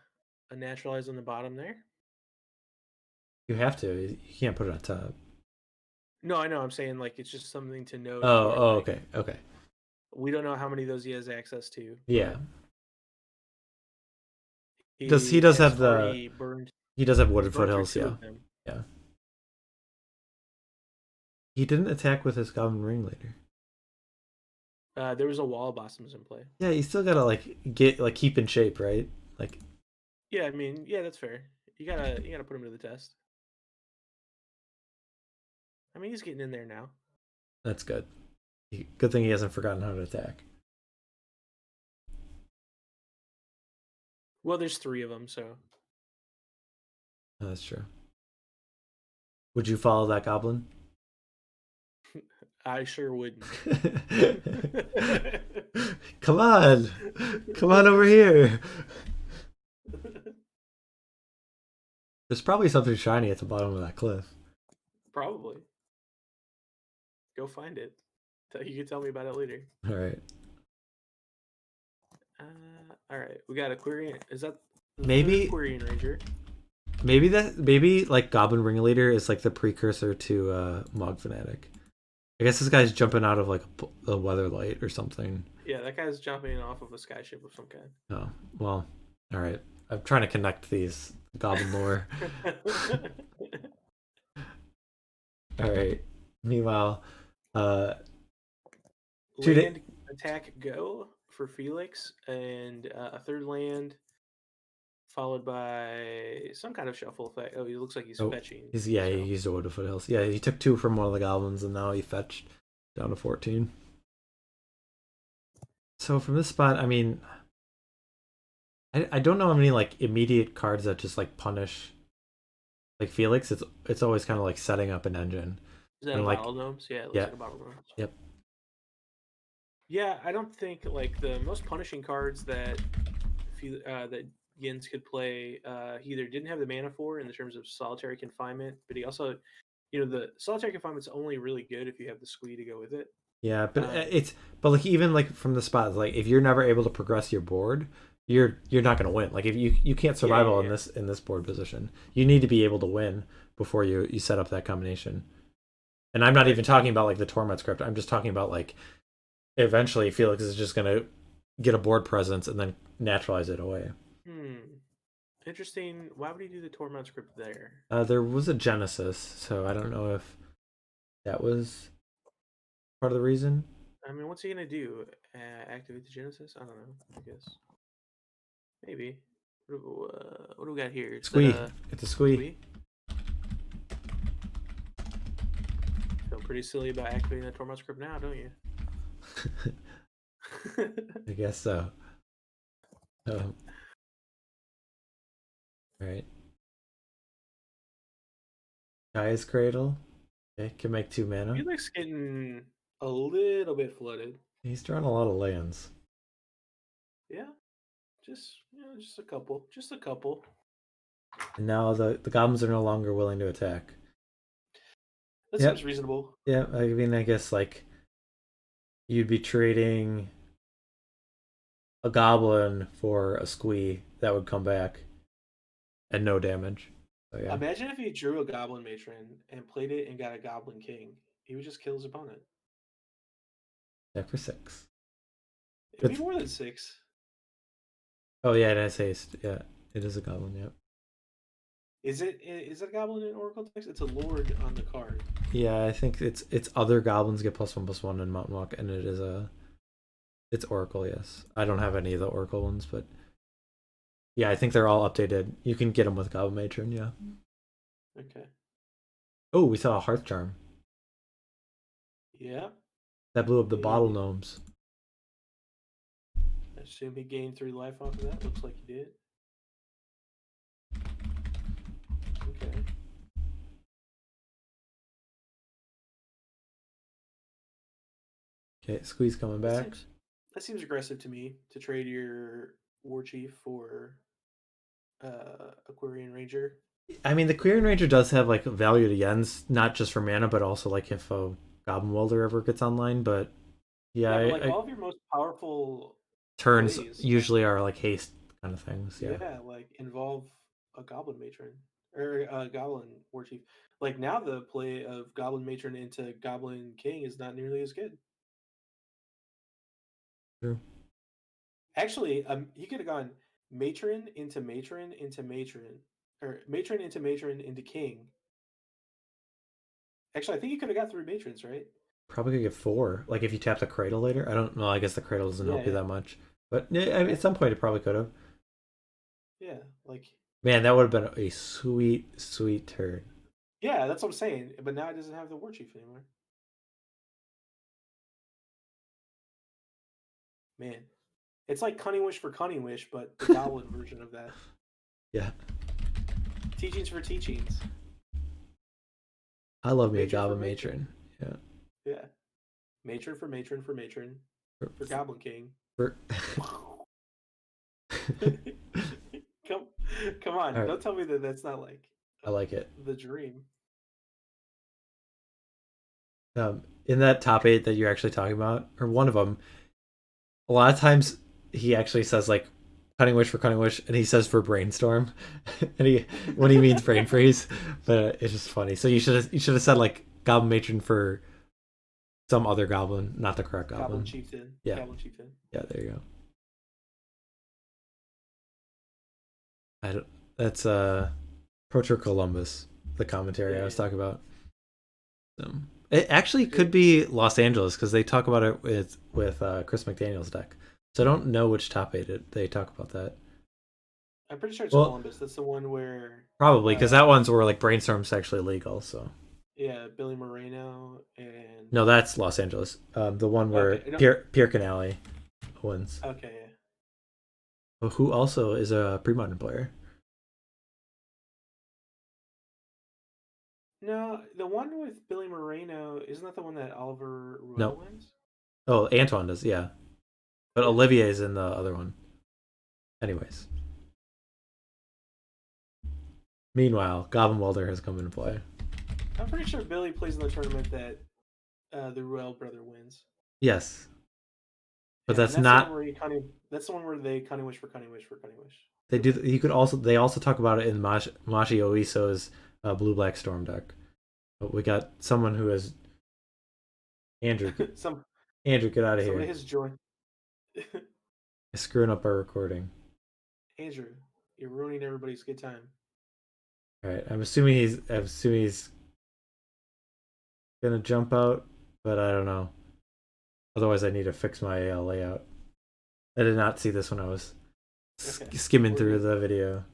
Naturalize on the bottom there. You have to. You can't put it on top. No, I know. I'm saying like it's just something to note. Okay. We don't know how many of those he has access to. Yeah. He does have burned. He does have Wooded Foothills. Yeah. Yeah. He didn't attack with his Goblin Ringleader. There was a wall of blossoms in play. Yeah, you still gotta keep in shape, right? Like. Yeah, I mean, yeah, that's fair. You gotta put him to the test. I mean, he's getting in there now. That's good. Good thing he hasn't forgotten how to attack. Well, there's 3 of them, so. Oh, that's true. Would you follow that goblin? I sure wouldn't. Come on over here. There's probably something shiny at the bottom of that cliff. Probably. Go find it. You can tell me about it later. All right. All right. We got a Quirion. Is that maybe Quirion Ranger? Maybe like Goblin Ringleader is like the precursor to Mogg Fanatic. I guess this guy's jumping out of like a weather light or something. Yeah, that guy's jumping off of a skyship of some kind. Oh, well, all right. I'm trying to connect these Goblin lore. All right. Meanwhile, land attack go for Felix, and a 3rd land, followed by some kind of shuffle effect. Oh, he looks like he's fetching. He used a Wooded Foothills. Yeah, he took 2 from one of the goblins, and now he fetched down to 14. So from this spot, I mean, I don't know how many like immediate cards that just like punish like Felix. It's always kind of like setting up an engine. Is that a Battle Gnomes? Yeah, it looks like a Battle Gnomes. Yep. Yeah, I don't think like the most punishing cards that that Jens could play, he either didn't have the mana for in the terms of solitary confinement, but he also, the solitary confinement's only really good if you have the squee to go with it. Yeah, but but like even like from the spot, like if you're never able to progress your board, you're not gonna win. Like if you can't survival in this board position, you need to be able to win before you set up that combination. And I'm not even talking about like the Torment script. I'm just talking about like eventually Felix is just gonna get a board presence and then naturalize it away. Interesting. Why would he do the Torment script there? There was a Genesis, so I don't know if that was part of the reason. I mean, what's he gonna do? Activate the Genesis? I don't know. I guess maybe. What do we got here? Squee. It's a squee. pretty silly about activating that Tormod script now, don't you? I guess so. All right. Gaea's Cradle. Okay, can make 2 mana. He likes getting a little bit flooded. He's drawing a lot of lands. Yeah, just a couple, just a couple. And now the goblins are no longer willing to attack. That Yep. seems reasonable. Yeah, I mean, I guess like you'd be trading a goblin for a squee that would come back and no damage. So yeah, Imagine if he drew a Goblin Matron and played it and got a Goblin King. He would just kill his opponent. yeah for 6. It'd be more than 6. Oh yeah, it has haste. Yeah, it is a goblin. Yep. Is it a Goblin in Oracle text? It's a Lord on the card. Yeah, I think it's other goblins get +1/+1 in Mountain Walk, and it's Oracle. Yes, I don't have any of the Oracle ones, but yeah, I think they're all updated. You can get them with Goblin Matron. Yeah. Okay. Oh, we saw a Hearth Charm. Yeah. That blew up the bottle gnomes. I assume he gained 3 life off of that. Looks like he did. Okay. Okay, squeeze coming back. That seems aggressive to me to trade your Warchief for a Quirion Ranger. I mean, the Quirion Ranger does have like value to Yens, not just for mana, but also like if a Goblin Welder ever gets online. But yeah, but like all of your most powerful turns plays, usually are like haste kind of things. Yeah. Yeah, like involve a Goblin Matron or a Goblin Warchief. Like now, the play of Goblin Matron into Goblin King is not nearly as good. True. Actually, he could have gone Matron into Matron into Matron, or Matron into King. Actually, I think he could have got 3 Matrons, right? Probably could get 4. Like if you tap the Cradle later. I don't know. I guess the Cradle doesn't help you that much. But yeah, I mean, at some point it probably could have. Yeah, like Man, that would have been a sweet, sweet turn. yeah, that's what I'm saying. But now it doesn't have the Warchief anymore. Man, it's like Cunning Wish for Cunning Wish, but the Goblin version of that. Yeah. Teachings for teachings. I love me a Goblin Matron. Yeah. Yeah. Matron for Matron for Matron for Goblin King. For... come on! Right. Don't tell me that that's not like. I like it. The dream. In that top 8 that you're actually talking about, or one of them, a lot of times he actually says like Cunning Wish for Cunning Wish, and he says for Brainstorm, and he when he means Brain Freeze, but it's just funny. So you should have said like Goblin Matron for some other goblin, not the correct goblin. Goblin Chieftain. Yeah. Goblin Chieftain. Yeah, there you go. That's Proto Columbus, the commentary I was talking about. It actually could be Los Angeles because they talk about it with Chris McDaniel's deck. So I don't know which top 8 they talk about that. I'm pretty sure it's Columbus. That's the one where probably because that one's where like Brainstorm's actually legal. So yeah, Billy Moreno and no, that's Los Angeles. The one where Pierre Canale wins. Okay, yeah. Well, who also is a Premodern player. No, the one with Billy Moreno, isn't that the one that Oliver Ruel wins? Oh, Antoine does, yeah. But Olivier's in the other one. Anyways. Meanwhile, Goblin Welder has come into play. I'm pretty sure Billy plays in the tournament that the Ruel brother wins. Yes. But that's not. That's the one where they Cunning Wish for Cunning Wish for Cunning Wish. They do. You could also. They also talk about it in Mashi Oiso's Blue Black Storm deck. But we got someone who has. Andrew. Andrew, get out of here. Somebody has joined. Screwing up our recording. Andrew, you're ruining everybody's good time. All right, I'm assuming he's gonna jump out, but I don't know. Otherwise, I need to fix my layout. I did not see this when I was skimming through the video.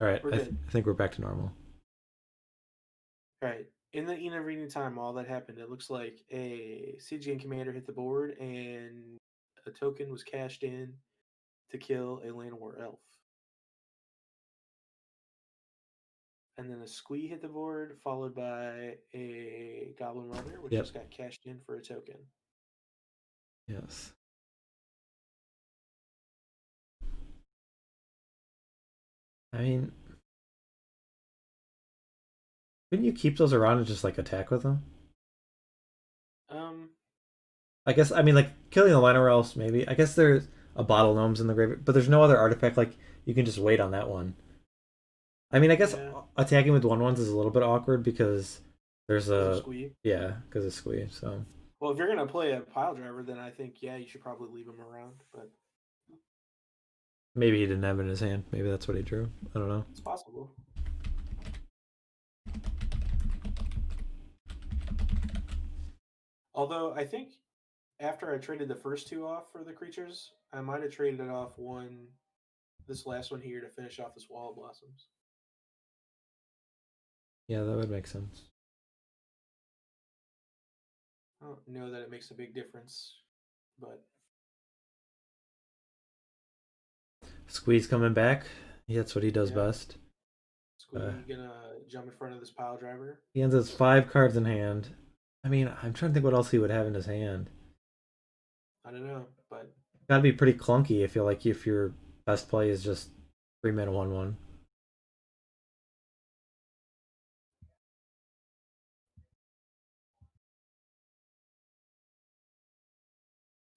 All right, I think we're back to normal. All right, in the intervening time, while that happened, it looks like a Siege Gang commander hit the board and a token was cashed in to kill a Llanowar Elf. And then a Squee hit the board, followed by a Goblin Welder, which Yep. just got cashed in for a token. Yes. I mean, couldn't you keep those around and just like attack with them? Um, I guess, I mean, like killing the Llanowar Elves, maybe. I guess there's a Bottle Gnomes in the graveyard, but there's no other artifact. Like, you can just wait on that one. I mean, I guess yeah. attacking with 1/1s is a little bit awkward because there's Because of a. Squee. Yeah, because of Squee, so. Well, if you're gonna play a Piledriver, then I think you should probably leave him around. But Maybe he didn't have it in his hand. Maybe that's what he drew. I don't know. it's possible. Although I think after I traded the first two off for the creatures, I might have traded it off this last one here to finish off this Wall of Blossoms. Yeah, that would make sense. I don't know that it makes a big difference, but Squeeze coming back. Yeah, that's what he does yeah. best. Squee gonna jump in front of this Piledriver. He ends with 5 cards in hand. I mean, I'm trying to think what else he would have in his hand. I don't know, but Gotta be pretty clunky if your best play is just 3 mana 1/1.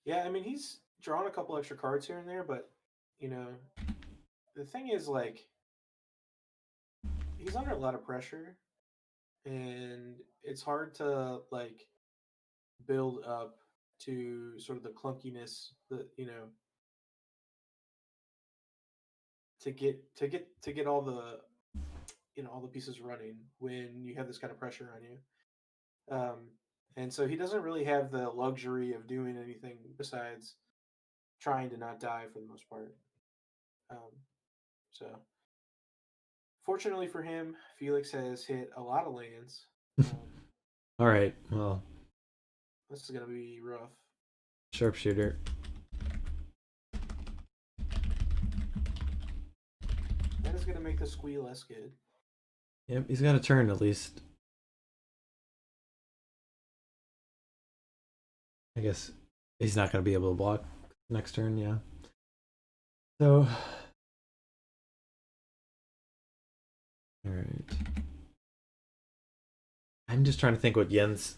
yeah, I mean he's drawn a couple extra cards here and there, but you know, the thing is like he's under a lot of pressure and it's hard to like build up to sort of the clunkiness that to get all the all the pieces running when you have this kind of pressure on you. And so he doesn't really have the luxury of doing anything besides trying to not die for the most part. So fortunately for him, Felix has hit a lot of lands. All right, well, This is gonna be rough. Sharpshooter. That is gonna make the Squee less good. Yep, he's got a turn at least. I guess he's not going to be able to block next turn, yeah. So, alright. I'm just trying to think what Jens...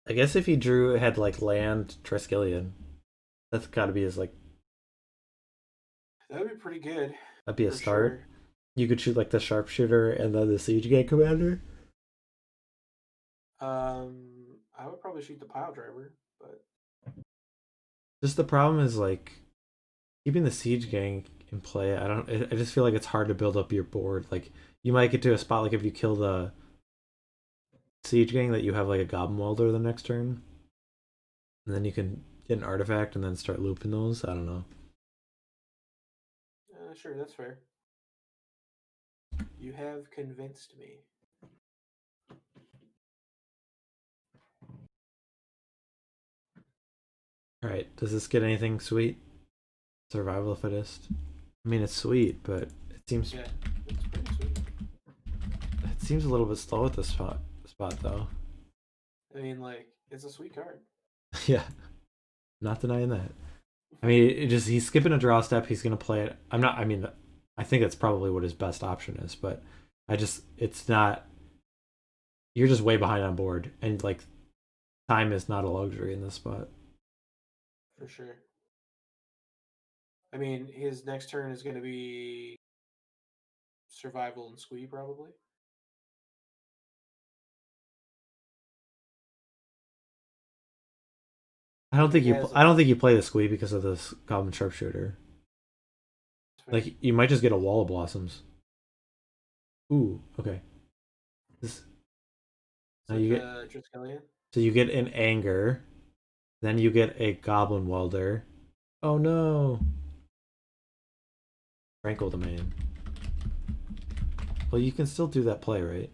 I guess if he had like land Triskelion, that's got to be his like... That would be pretty good. That'd be a start. Sure. You could shoot like the Sharpshooter and then the Siege Gang Commander. I would probably shoot the Piledriver, but Just the problem is like keeping the Siege Gang in play. I just feel like it's hard to build up your board. Like you might get to a spot like if you kill the Siege Gang that you have like a Goblin Welder the next turn, and then you can get an artifact and then start looping those. I don't know. sure, that's fair. You have convinced me. All right, does this get anything sweet? Survival of Fittest. I mean, it's sweet, but it seems Yeah, it's pretty sweet. it seems a little bit slow at this spot though. I mean, like, it's a sweet card. Yeah, not denying that. I mean, he's skipping a draw step. He's gonna play it. I mean, I think that's probably what his best option is, but it's not. You're just way behind on board, and like, time is not a luxury in this spot. For sure. I mean, his next turn is going to be survival and Squee, probably. I don't think you play the Squee because of this Goblin Sharpshooter. Like you might just get a Wall of Blossoms. Ooh, okay. This now you get Triskelion. So you get an Anger, then you get a Goblin Welder. Oh no! Tranquil Domain. Well, you can still do that play, right?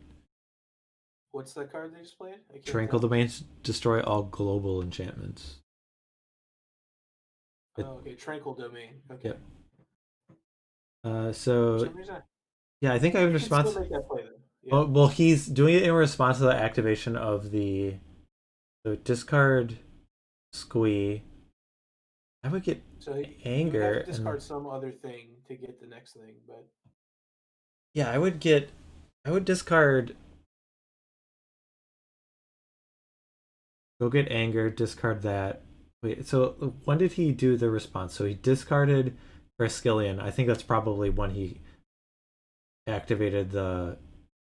What's that card they just played? I can't Tranquil tell. Domains destroy all global enchantments. It, Oh, okay. Tranquil Domain. Okay. yep. For So some reason, yeah, I think I have a you can still response. make that play though. Yeah. Well, he's doing it in response to the activation of the discard squee. I would get So he would have to anger and discard some other thing to get the next thing, but yeah, I would discard go get anger, discard that. Wait, so when did he do the response? So he discarded Raskillion. I think that's probably when he activated the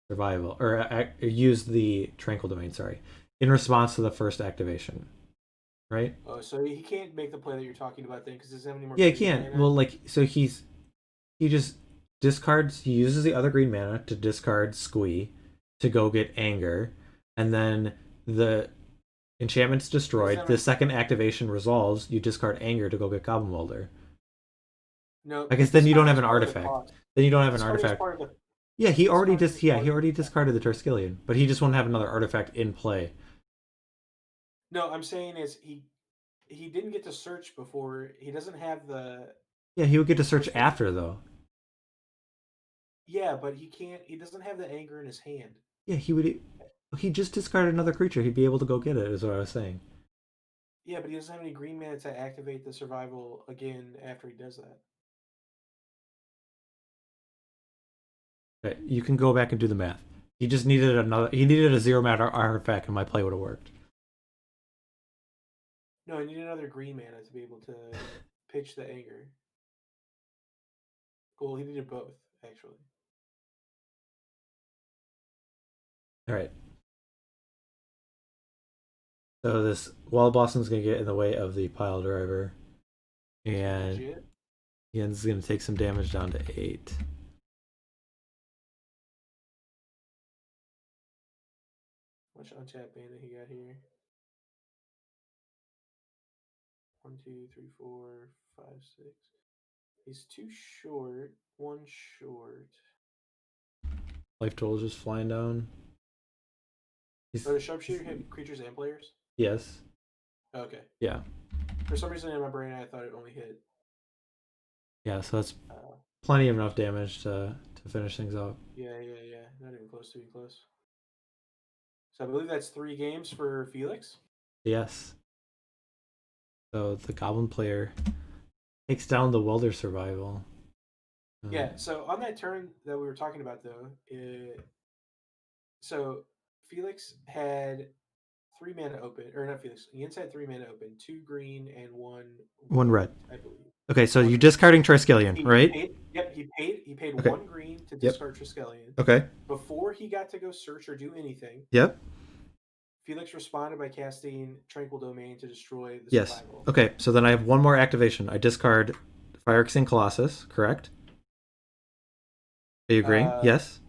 survival or used the tranquil domain. Sorry, in response to the first activation, right? oh, so he can't make the play that you're talking about then because he doesn't have any more Yeah, he green can't. mana. Well, like so he just discards. He uses the other green mana to discard Squee to go get anger, and then the enchantment's He doesn't destroyed. have The any, second activation resolves. You discard anger to go get Goblin Welder. no, I guess because then you don't discarding have is an part of the artifact. cost. Then you don't have an Discarding is artifact. part of the Yeah, he already discarding is he part of already the. discarded the Terskillion, but he just won't have another artifact in play. No, I'm saying is he didn't get to search before. He doesn't have the Yeah, he would get to search first thing. after though. Yeah, but he can't. He doesn't have the anger in his hand. Yeah, he would. He just discarded another creature. He'd be able to go get it. Is what I was saying. Yeah, but he doesn't have any green mana to activate the survival again after he does that. Okay, you can go back and do the math. He just needed another. He needed a zero matter artifact, and my play would have worked. No, I need another green mana to be able to pitch the anger. Well, he needed both actually. All right. So this wall Blossom's gonna get in the way of the Piledriver, and Legit. Ian's gonna take some damage down to 8. How much untapped mana he got here? 1, 2, 3, 4, 5, 6. He's too short. One short. Life total just flying down. He's Oh, does Sharpshooter hit creatures and players? yes, Okay. yeah, For some reason in my brain, I thought it only hit. yeah. So that's Uh, plenty of enough damage to finish things off. yeah. Not even close to being close. So I believe that's 3 games for Felix. Yes. So the Goblin player takes down the Welder Survival. Yeah. So on that turn that we were talking about, though, so Felix had 3 mana open, or not Felix. Jens had 3 mana open, 2 green and 1 One red. I believe. Okay, so One you're red. discarding Triskelion, right? Yep, he paid Okay. 1 green to Yep. discard Triskelion. Okay. Before he got to go search or do anything, Yep. Felix responded by casting Tranquil Domain to destroy the Yes. survival. Okay, so then I have one more activation. I discard Phyrexian Colossus, correct? Are you agreeing? Yes.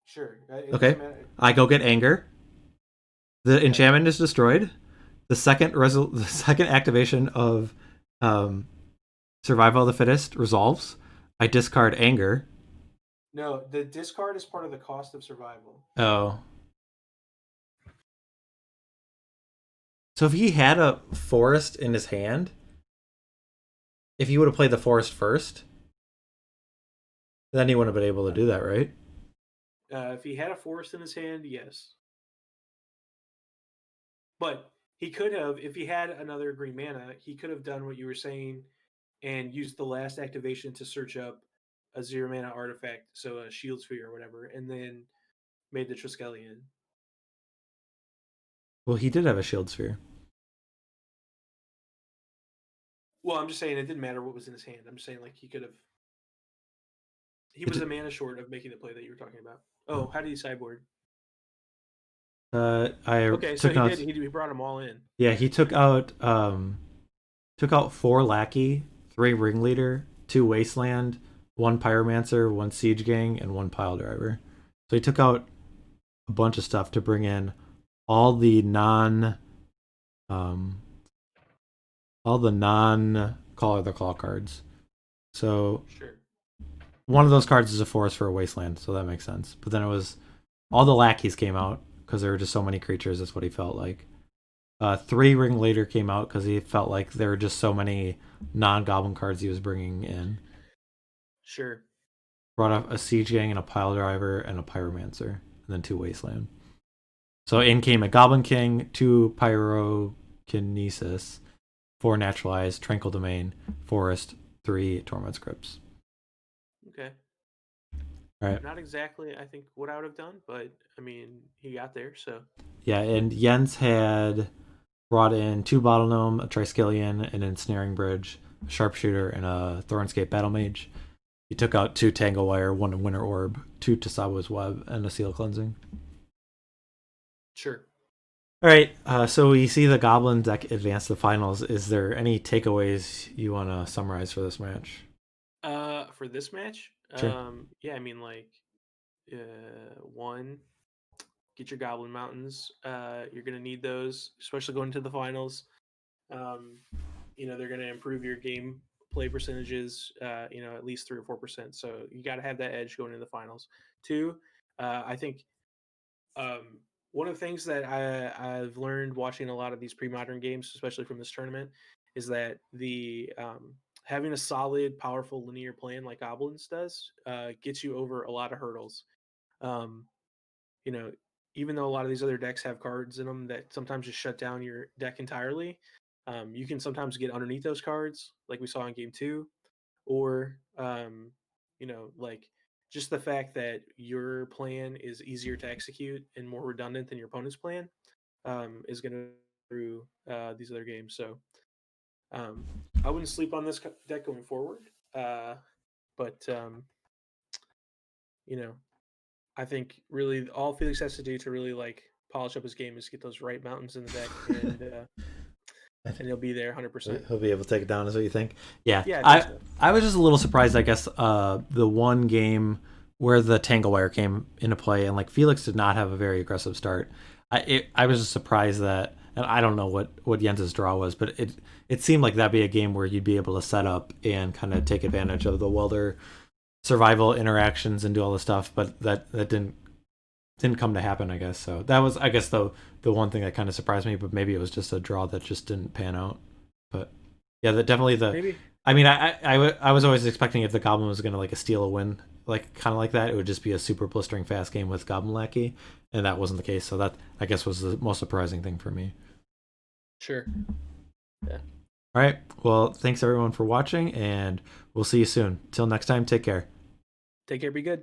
Sure. Okay. I go get anger. The enchantment is destroyed. The second activation of Survival of the Fittest resolves. I discard anger. No, the discard is part of the cost of survival. Oh. So if he had a forest in his hand, if he would have played the forest first, then he wouldn't have been able to do that, right? If he had a forest in his hand, yes. But he could have, if he had another green mana, he could have done what you were saying and used the last activation to search up a 0 mana artifact, so a shield sphere or whatever, and then made the Triskelion. Well, he did have a shield sphere. Well, I'm just saying it didn't matter what was in his hand. I'm just saying like he could have. He was a mana short of making the play that you were talking about. Oh, how did he sideboard? I Okay, so took out. He brought them all in. Yeah, he took out 4 Lackey, 3 Ringleader, 2 Wasteland, 1 Pyromancer, 1 Siege Gang, and 1 Piledriver. So he took out a bunch of stuff to bring in all the non Call of the Claw cards. So Sure. one of those cards is a forest for a Wasteland, so that makes sense. But then it was all the lackeys came out, because there were just so many creatures. That's what he felt like. 3 Ringleader came out because he felt like there were just so many non-goblin cards he was bringing in. Sure. Brought up a Siege Gang and a Piledriver and a Pyromancer, and then 2 Wasteland. So in came a Goblin King, 2 Pyrokinesis, 4 Naturalize, Tranquil Domain, Forest, 3 Torment Scripts. Okay. All right. Not exactly, I think, what I would have done, but I mean, he got there, so. Yeah, and Jens had brought in 2 Bottle Gnome, a Triskelion, an Ensnaring Bridge, a Sharpshooter, and a Thornscape Battle Mage. He took out 2 Tangle Wire, 1 Winter Orb, 2 Tasawa's Web, and a Seal Cleansing. Sure. All right, so we see the Goblin deck advance to the finals. Is there any takeaways you want to summarize for this match? For this match, Sure. yeah, I mean, like, one, get your Goblin Mountains. You're gonna need those, especially going to the finals. Um, they're gonna improve your game play percentages. At least 3 or 4%. So you got to have that edge going into the finals. 2, I think one of the things that I've learned watching a lot of these pre-modern games, especially from this tournament, is that the having a solid, powerful linear plan like Goblins does gets you over a lot of hurdles. Um, you know, Even though a lot of these other decks have cards in them that sometimes just shut down your deck entirely, you can sometimes get underneath those cards, like we saw in Game 2, or like just the fact that your plan is easier to execute and more redundant than your opponent's plan is going to through these other games. So I wouldn't sleep on this deck going forward, but you know, I think really all Felix has to do to really like polish up his game is get those right mountains in the deck, and he'll be there 100%. He'll be able to take it down, is what you think? Yeah. Yeah, I think I so. I was just a little surprised, I guess, the one game where the Tangle Wire came into play, and like Felix did not have a very aggressive start. I was just surprised that, and I don't know what Jens's draw was, but it seemed like that'd be a game where you'd be able to set up and kind of take advantage of the Welder survival interactions and do all this stuff, but that didn't come to happen, I guess. So that was, I guess, the one thing that kind of surprised me, but maybe it was just a draw that just didn't pan out. But yeah, definitely Maybe. I mean, I was always expecting if the Goblin was gonna like steal a win, like kind of like that, it would just be a super blistering fast game with Goblin Lackey, and that wasn't the case. So that, I guess, was the most surprising thing for me. Sure. Yeah. All right, well, thanks everyone for watching, and we'll see you soon. Till next time, take care. Take care. Be good.